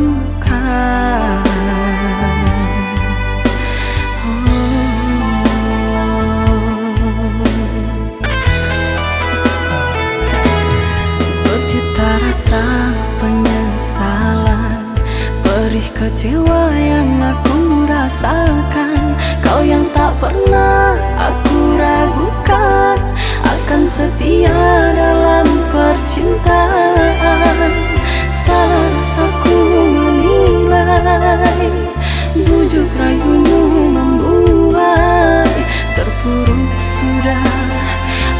Berjuta rasa penyesalan, perih kecewa yang aku rasakan. Kau yang tak pernah aku ragukan, akan setia dalam percintaan. Salah aku menilai, bujuk rayumu membuai. Terpuruk sudah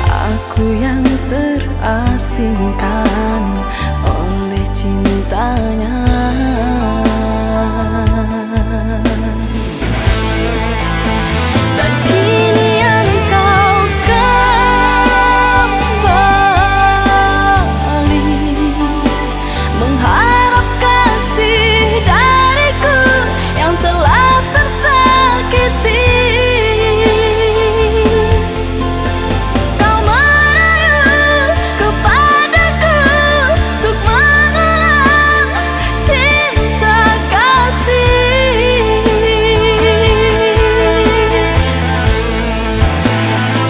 aku yang terasingkan oleh cintanya. Dan kini engkau kembali, mengharap kasih dariku yang telah tersakiti. Kau merayu kepadaku untuk mengulang cinta kasih.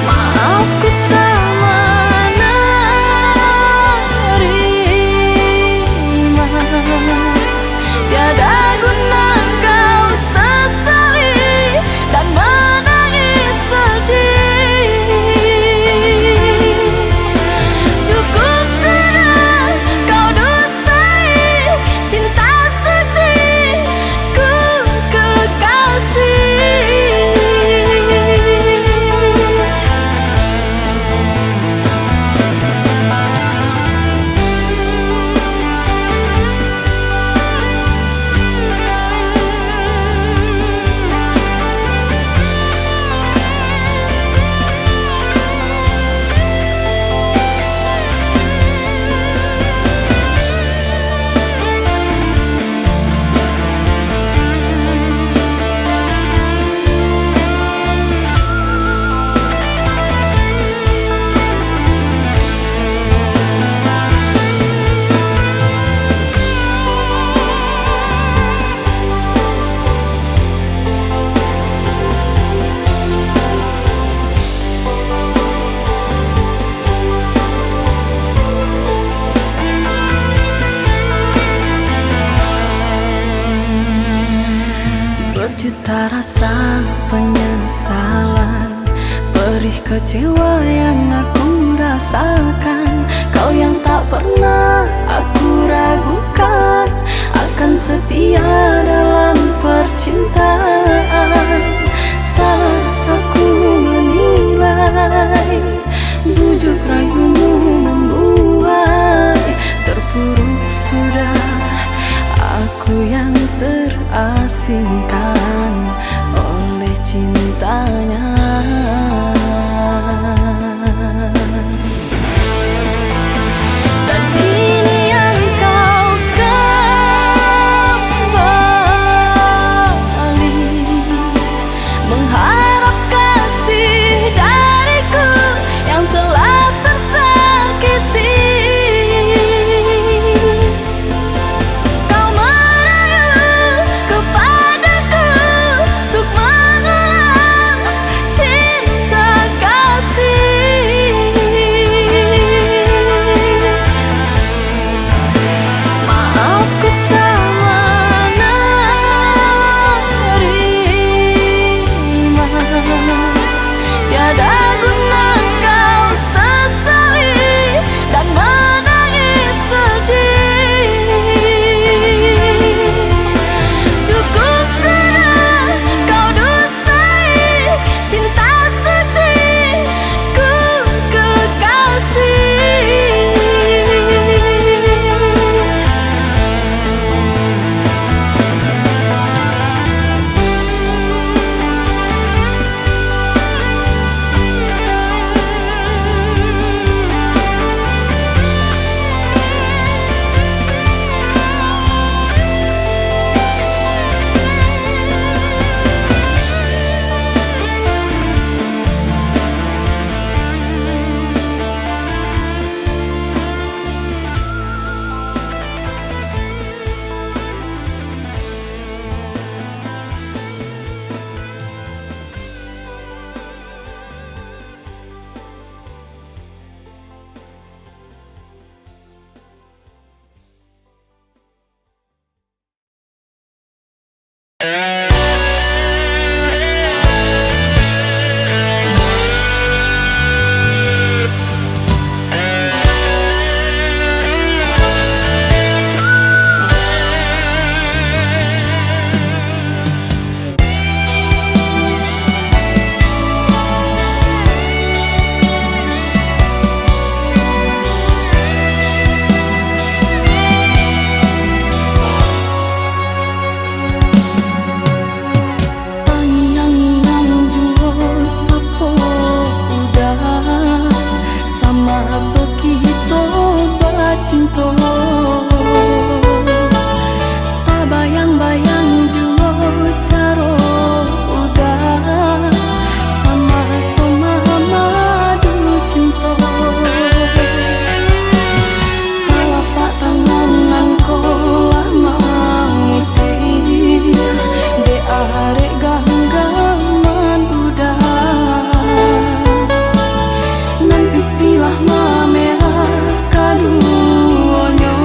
Maaf ku tak menerima, tiada guna kau sesali dan menangis sedih. Cukup sudah kau dustai cinta suci ku kekasih. Berjuta rasa penyesalan, perih kecewa yang aku rasakan. Kau yang tak pernah aku ragukan, akan setia dalam percintaan. Salah aku menilai, bujuk rayumu membuai. Terpuruk sudah aku yang terasingkan oleh cintanya. Dan kini engkau kembali, mengharap kasih dariku masuk kita bacinto. Tak bayang-bayang jua caro udah sama-sama madu cinta. Telapak tangan kolah mauti de arek ganggaman udah. Nan ipilah mamera kaduonyo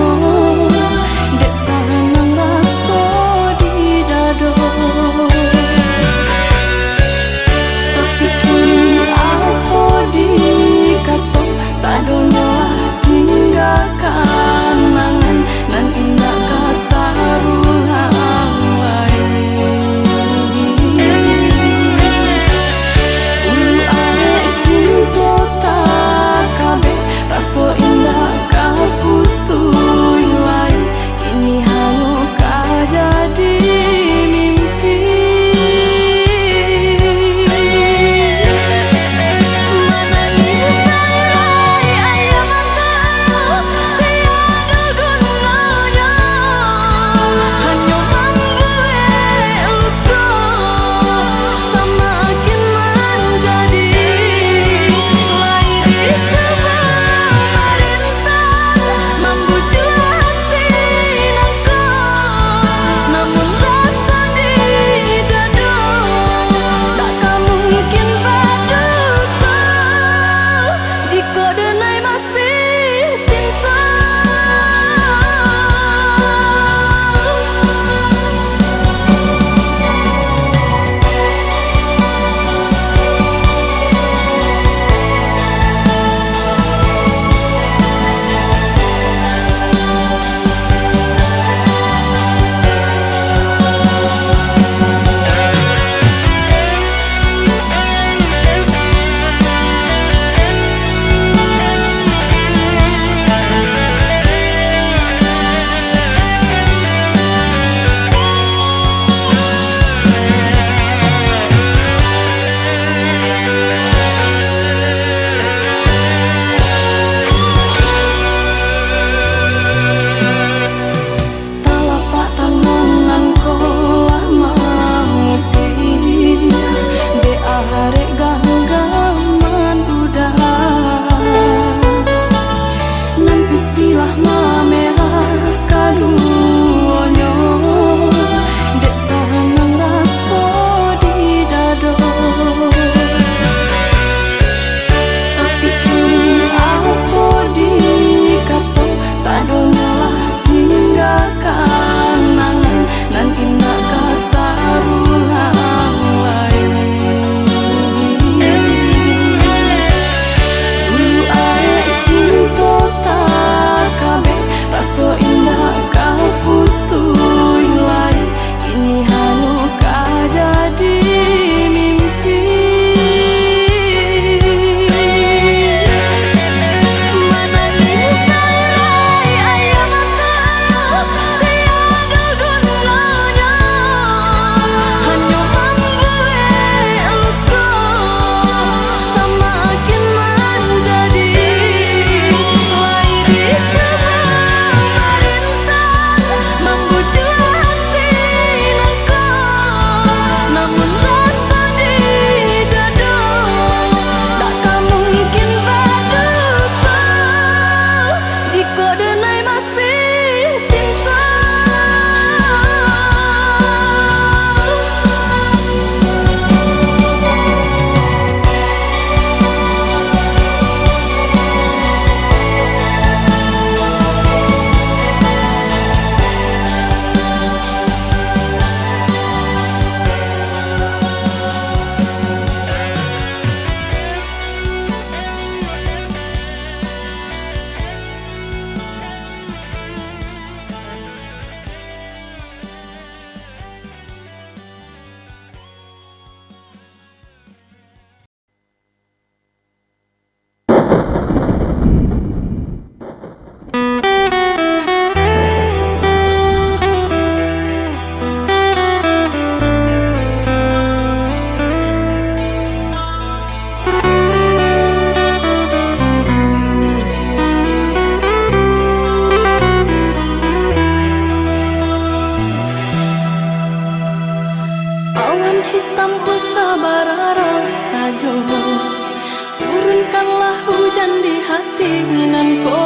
hati nan ko,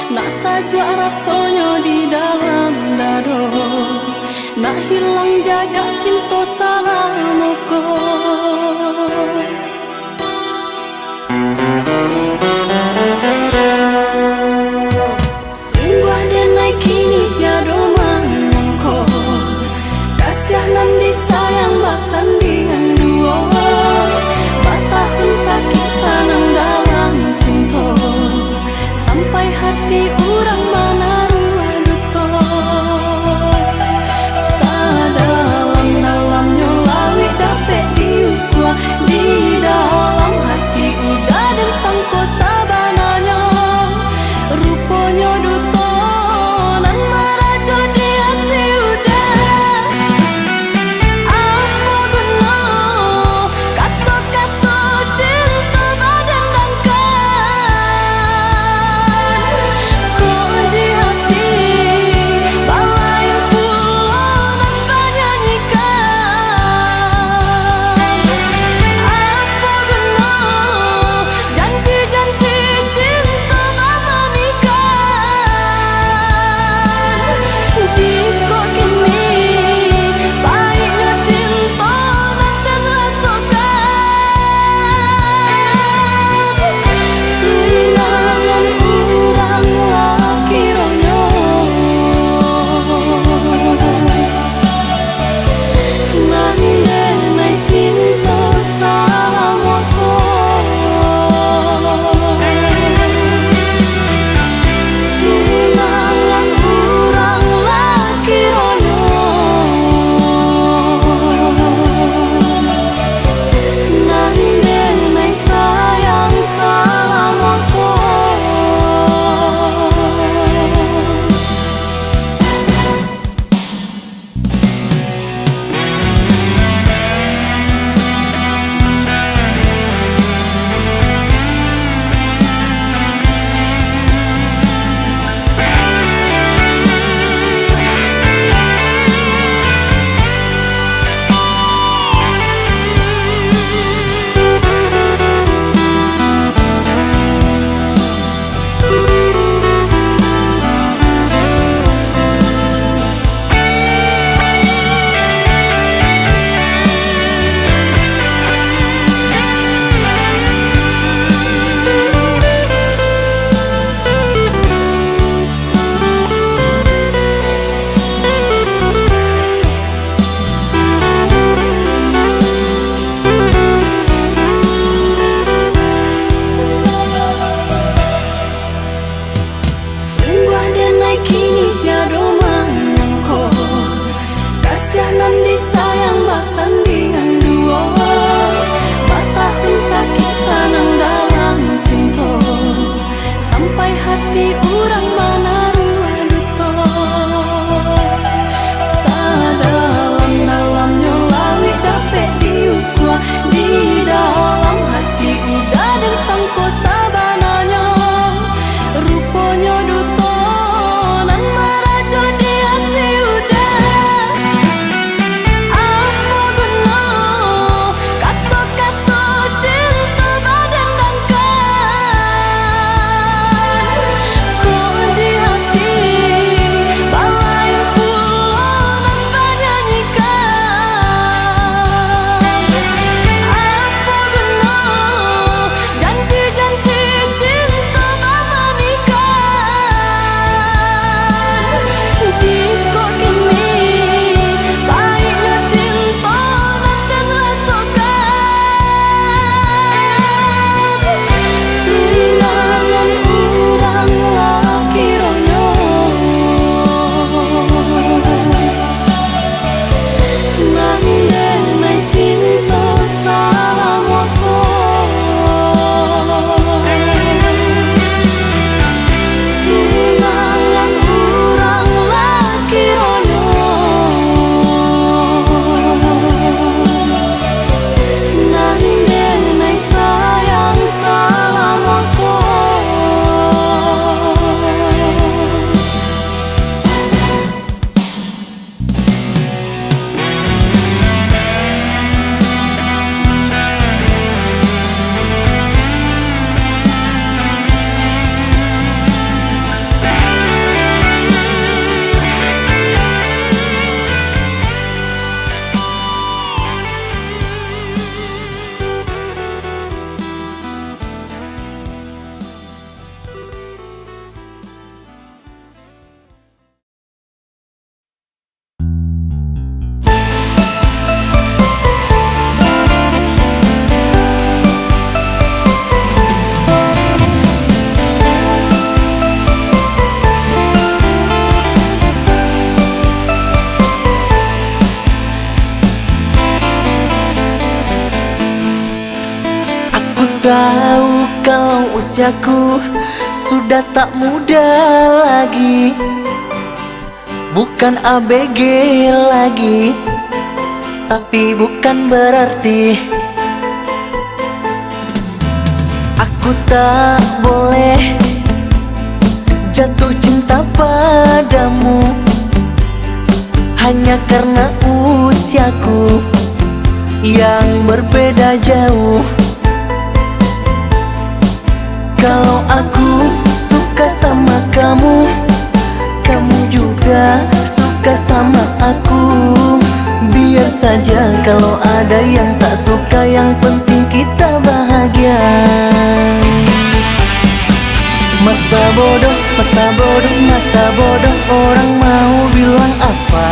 nak sajwa rasanya di dalam dado, nak hilang jajak cinta salamu ko. Sungguh denai kini tiada mangko, kasih nan disayang basandian dua, batahun sakit sanang dalam cinta, sampai hati orang menaruh duto. Sadalam-dalamnya lawi dapat diukwa, di dalam hati udah dan sangko usiaku sudah tak muda lagi, bukan ABG lagi, tapi bukan berarti aku tak boleh jatuh cinta padamu hanya karena usiaku yang berbeda jauh. Kalau aku suka sama kamu, kamu juga suka sama aku. Biar saja kalau ada yang tak suka, yang penting kita bahagia. Masa bodoh, masa bodoh, masa bodoh, orang mau bilang apa?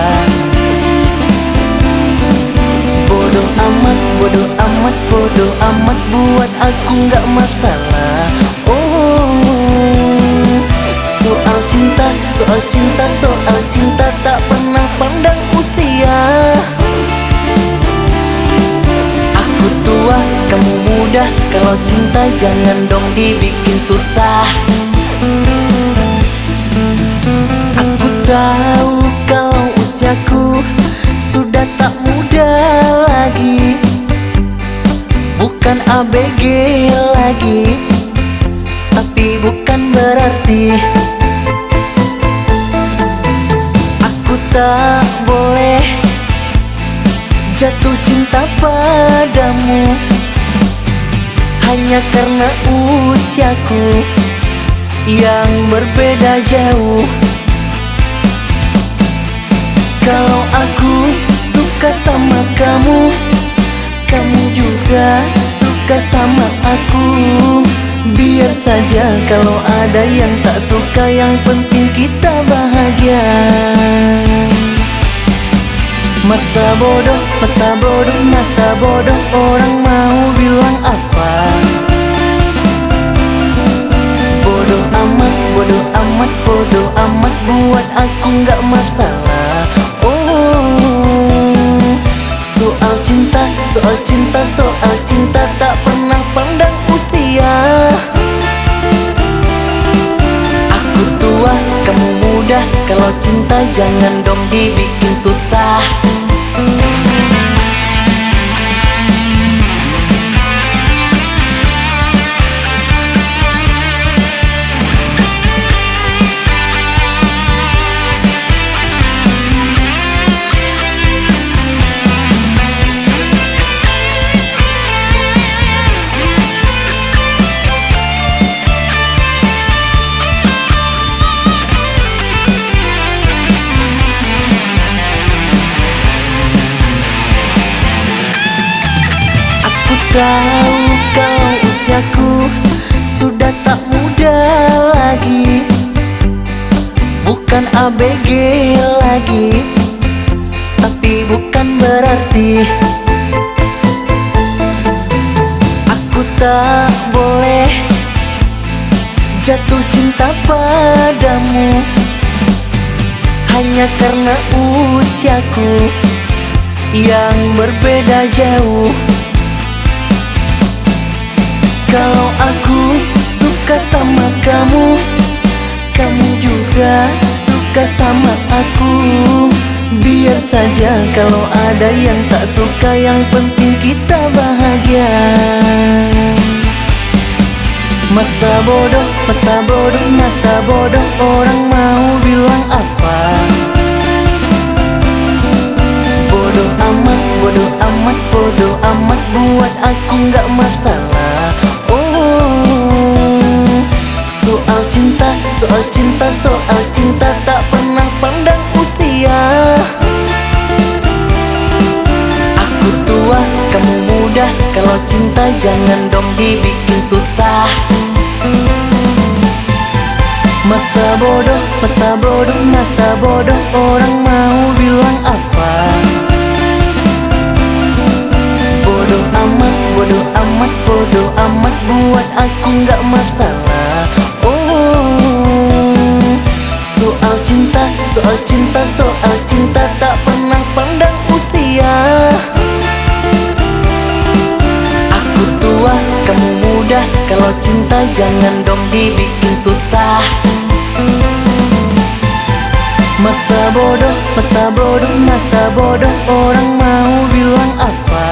Bodoh amat, bodoh amat, bodoh amat, buat aku nggak masalah. Oh, soal cinta, soal cinta, soal cinta, tak pernah pandang usia. Aku tua, kamu muda, kalau cinta jangan dong dibikin susah. Aku tahu kalau usiaku sudah tak muda lagi, bukan ABG lagi, tapi bukan berarti aku tak boleh jatuh cinta padamu hanya karena usiaku yang berbeda jauh. Kalau aku suka sama kamu, kamu juga suka sama aku. Biar saja kalau ada yang tak suka, yang penting kita bahagia. Masa bodoh, masa bodoh, masa bodoh, orang mau bilang apa? Bodoh amat, bodoh amat, bodoh amat, buat aku nggak masalah. Oh, soal cinta, soal cinta, soal cinta, tak pernah pandang usia. Aku tua, kamu muda, kalau cinta jangan dong dibikin susah. Tahu kalau usiaku sudah tak muda lagi, bukan ABG lagi, tapi bukan berarti aku tak boleh jatuh cinta padamu hanya karena usiaku yang berbeda jauh. Kalau aku suka sama kamu, kamu juga suka sama aku. Biar saja kalau ada yang tak suka, yang penting kita bahagia. Masa bodoh, masa bodoh, masa bodoh, orang mau bilang apa? Bodoh amat, bodoh amat, bodoh amat, buat aku nggak masalah. Soal cinta, soal cinta, soal cinta, tak pernah pandang usia. Aku tua, kamu muda, kalau cinta jangan dong dibikin susah. Masa bodoh, masa bodoh, masa bodoh, orang mau bilang apa? Bodoh amat, bodoh amat, bodoh amat, buat aku nggak masalah. Oh, soal cinta, soal cinta, soal cinta, tak pernah pandang usia. Aku tua, kamu muda, kalau cinta jangan dong dibikin susah. Masa bodoh, masa bodoh, masa bodoh, orang mau bilang apa?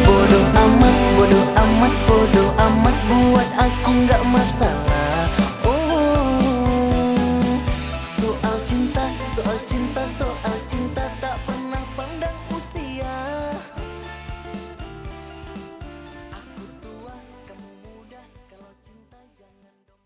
Bodoh amat, bodoh amat, bodoh amat, buat aku nggak masalah. Oh, soal cinta, soal cinta, soal cinta, tak pernah pandang usia. Aku tua, kamu muda, kalau cinta jangan dong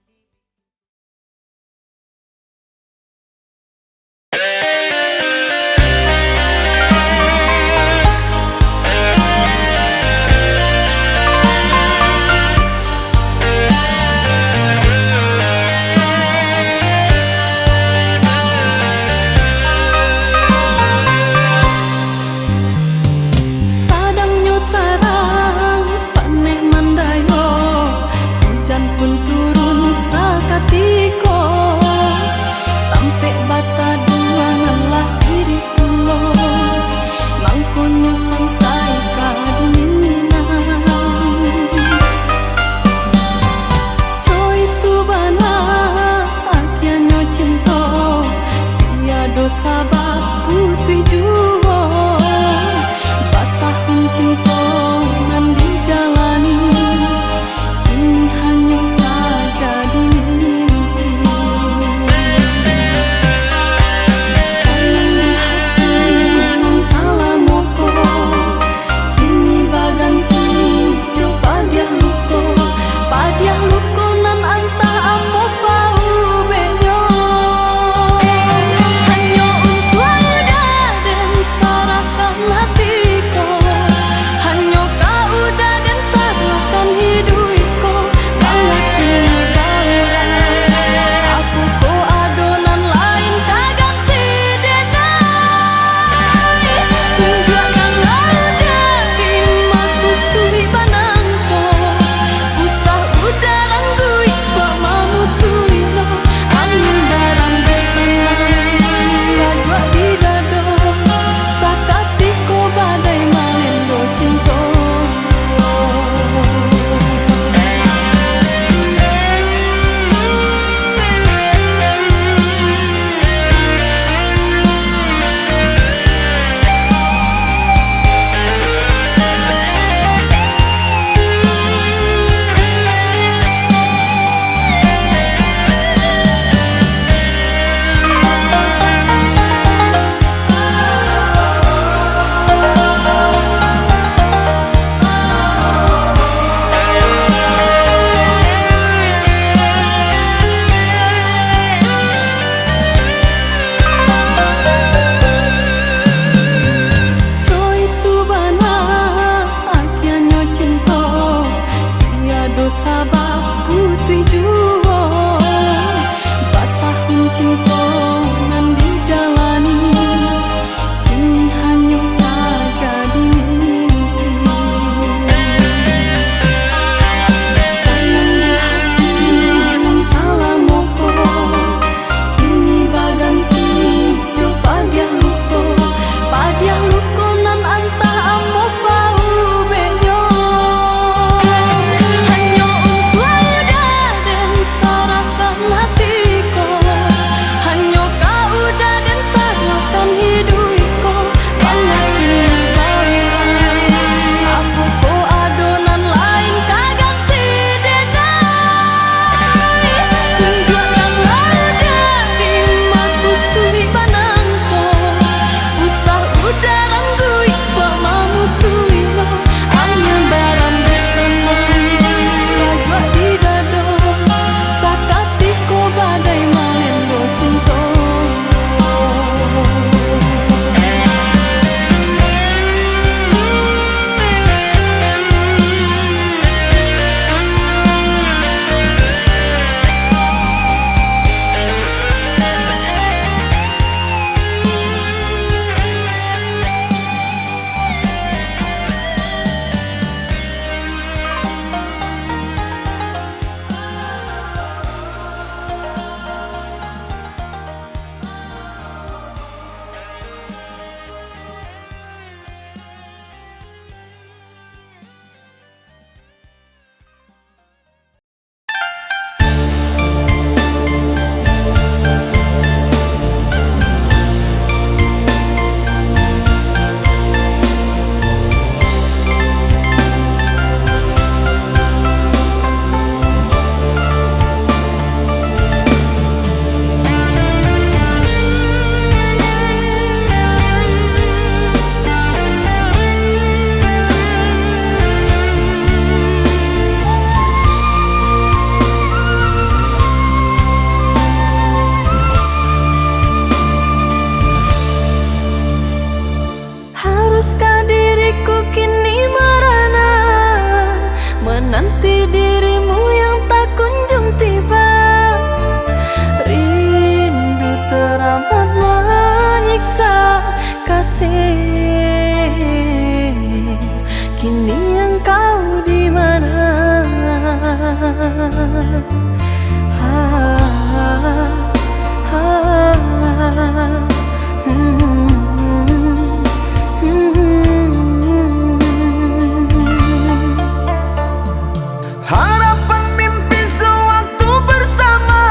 Harapan mimpi sewaktu bersama,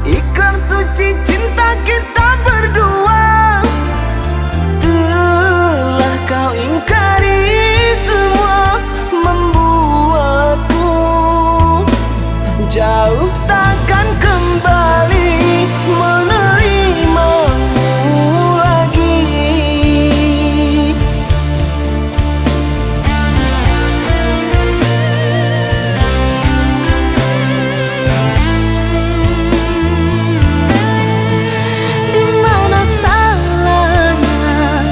ikrar suci cinta kita berdua. Telah kau ingkari semua, membuatku jauh takkan kembali menerimamu lagi. Di mana salahnya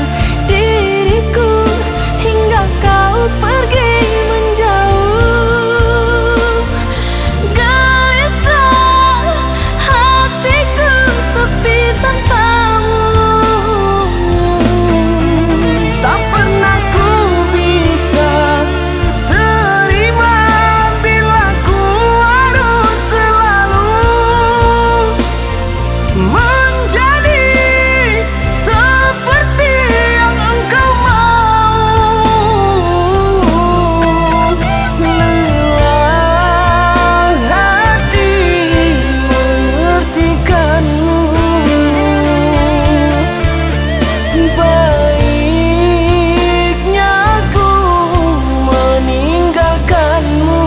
diriku hingga kau pergi menjauh? Gelisah hatiku sepi tanpamu. Tak pernah ku bisa terima bila ku harus selalu menjadi seperti yang engkau mau. Lelah hati mengertikanmu, baiknya aku meninggalkanmu.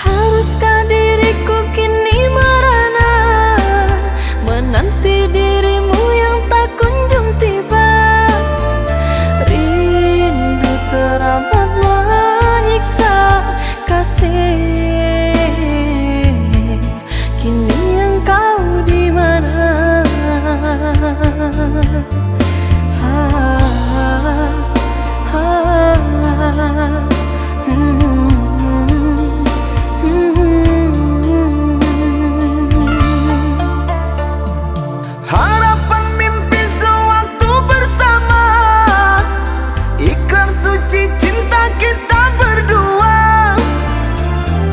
Haruskah diriku kini merana menanti dirimu yang tak kunjung tiba? Rindu teramat menyiksa kasih. Kini engkau di mana? Harapan mimpi sewaktu bersama, ikrar suci cinta kita berdua.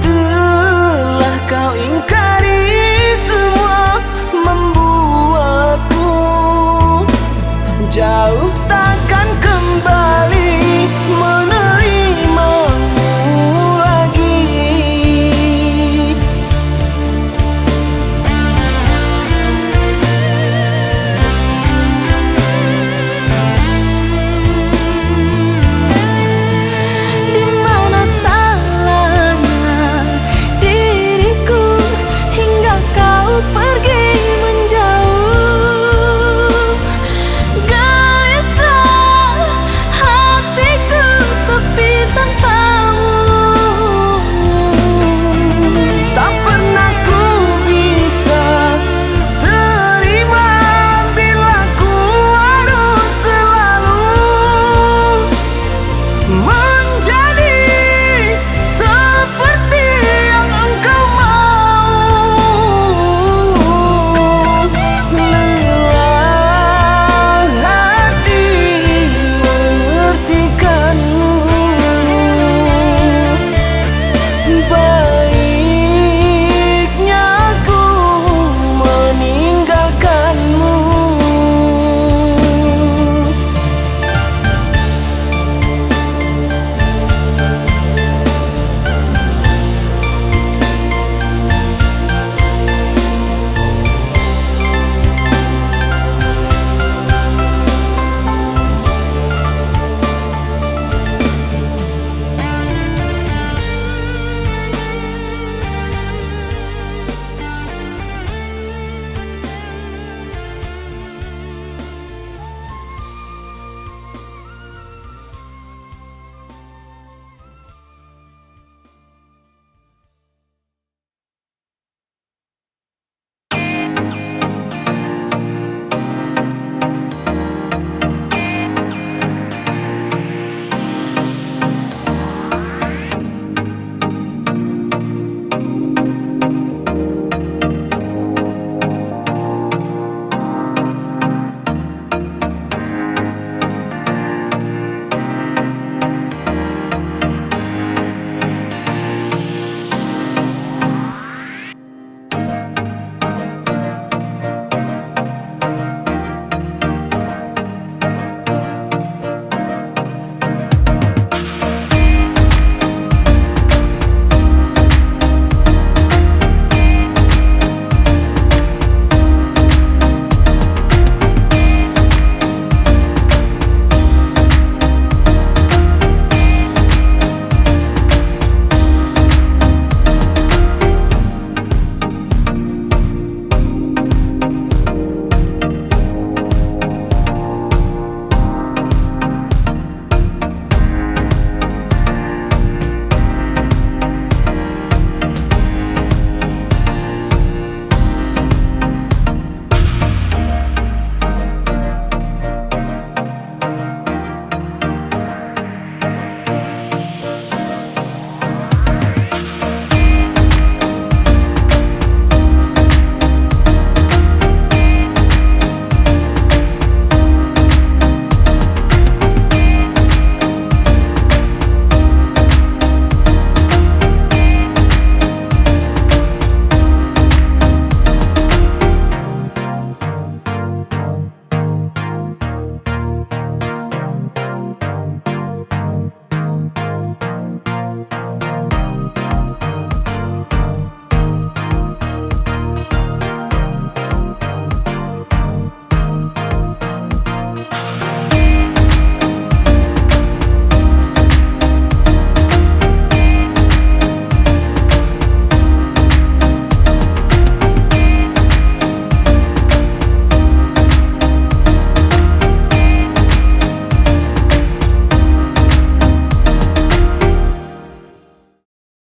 Telah kau ingkari semua, membuatku jauh takkan kembali menerimamu lagi. Di mana salahnya diriku hingga kau pergi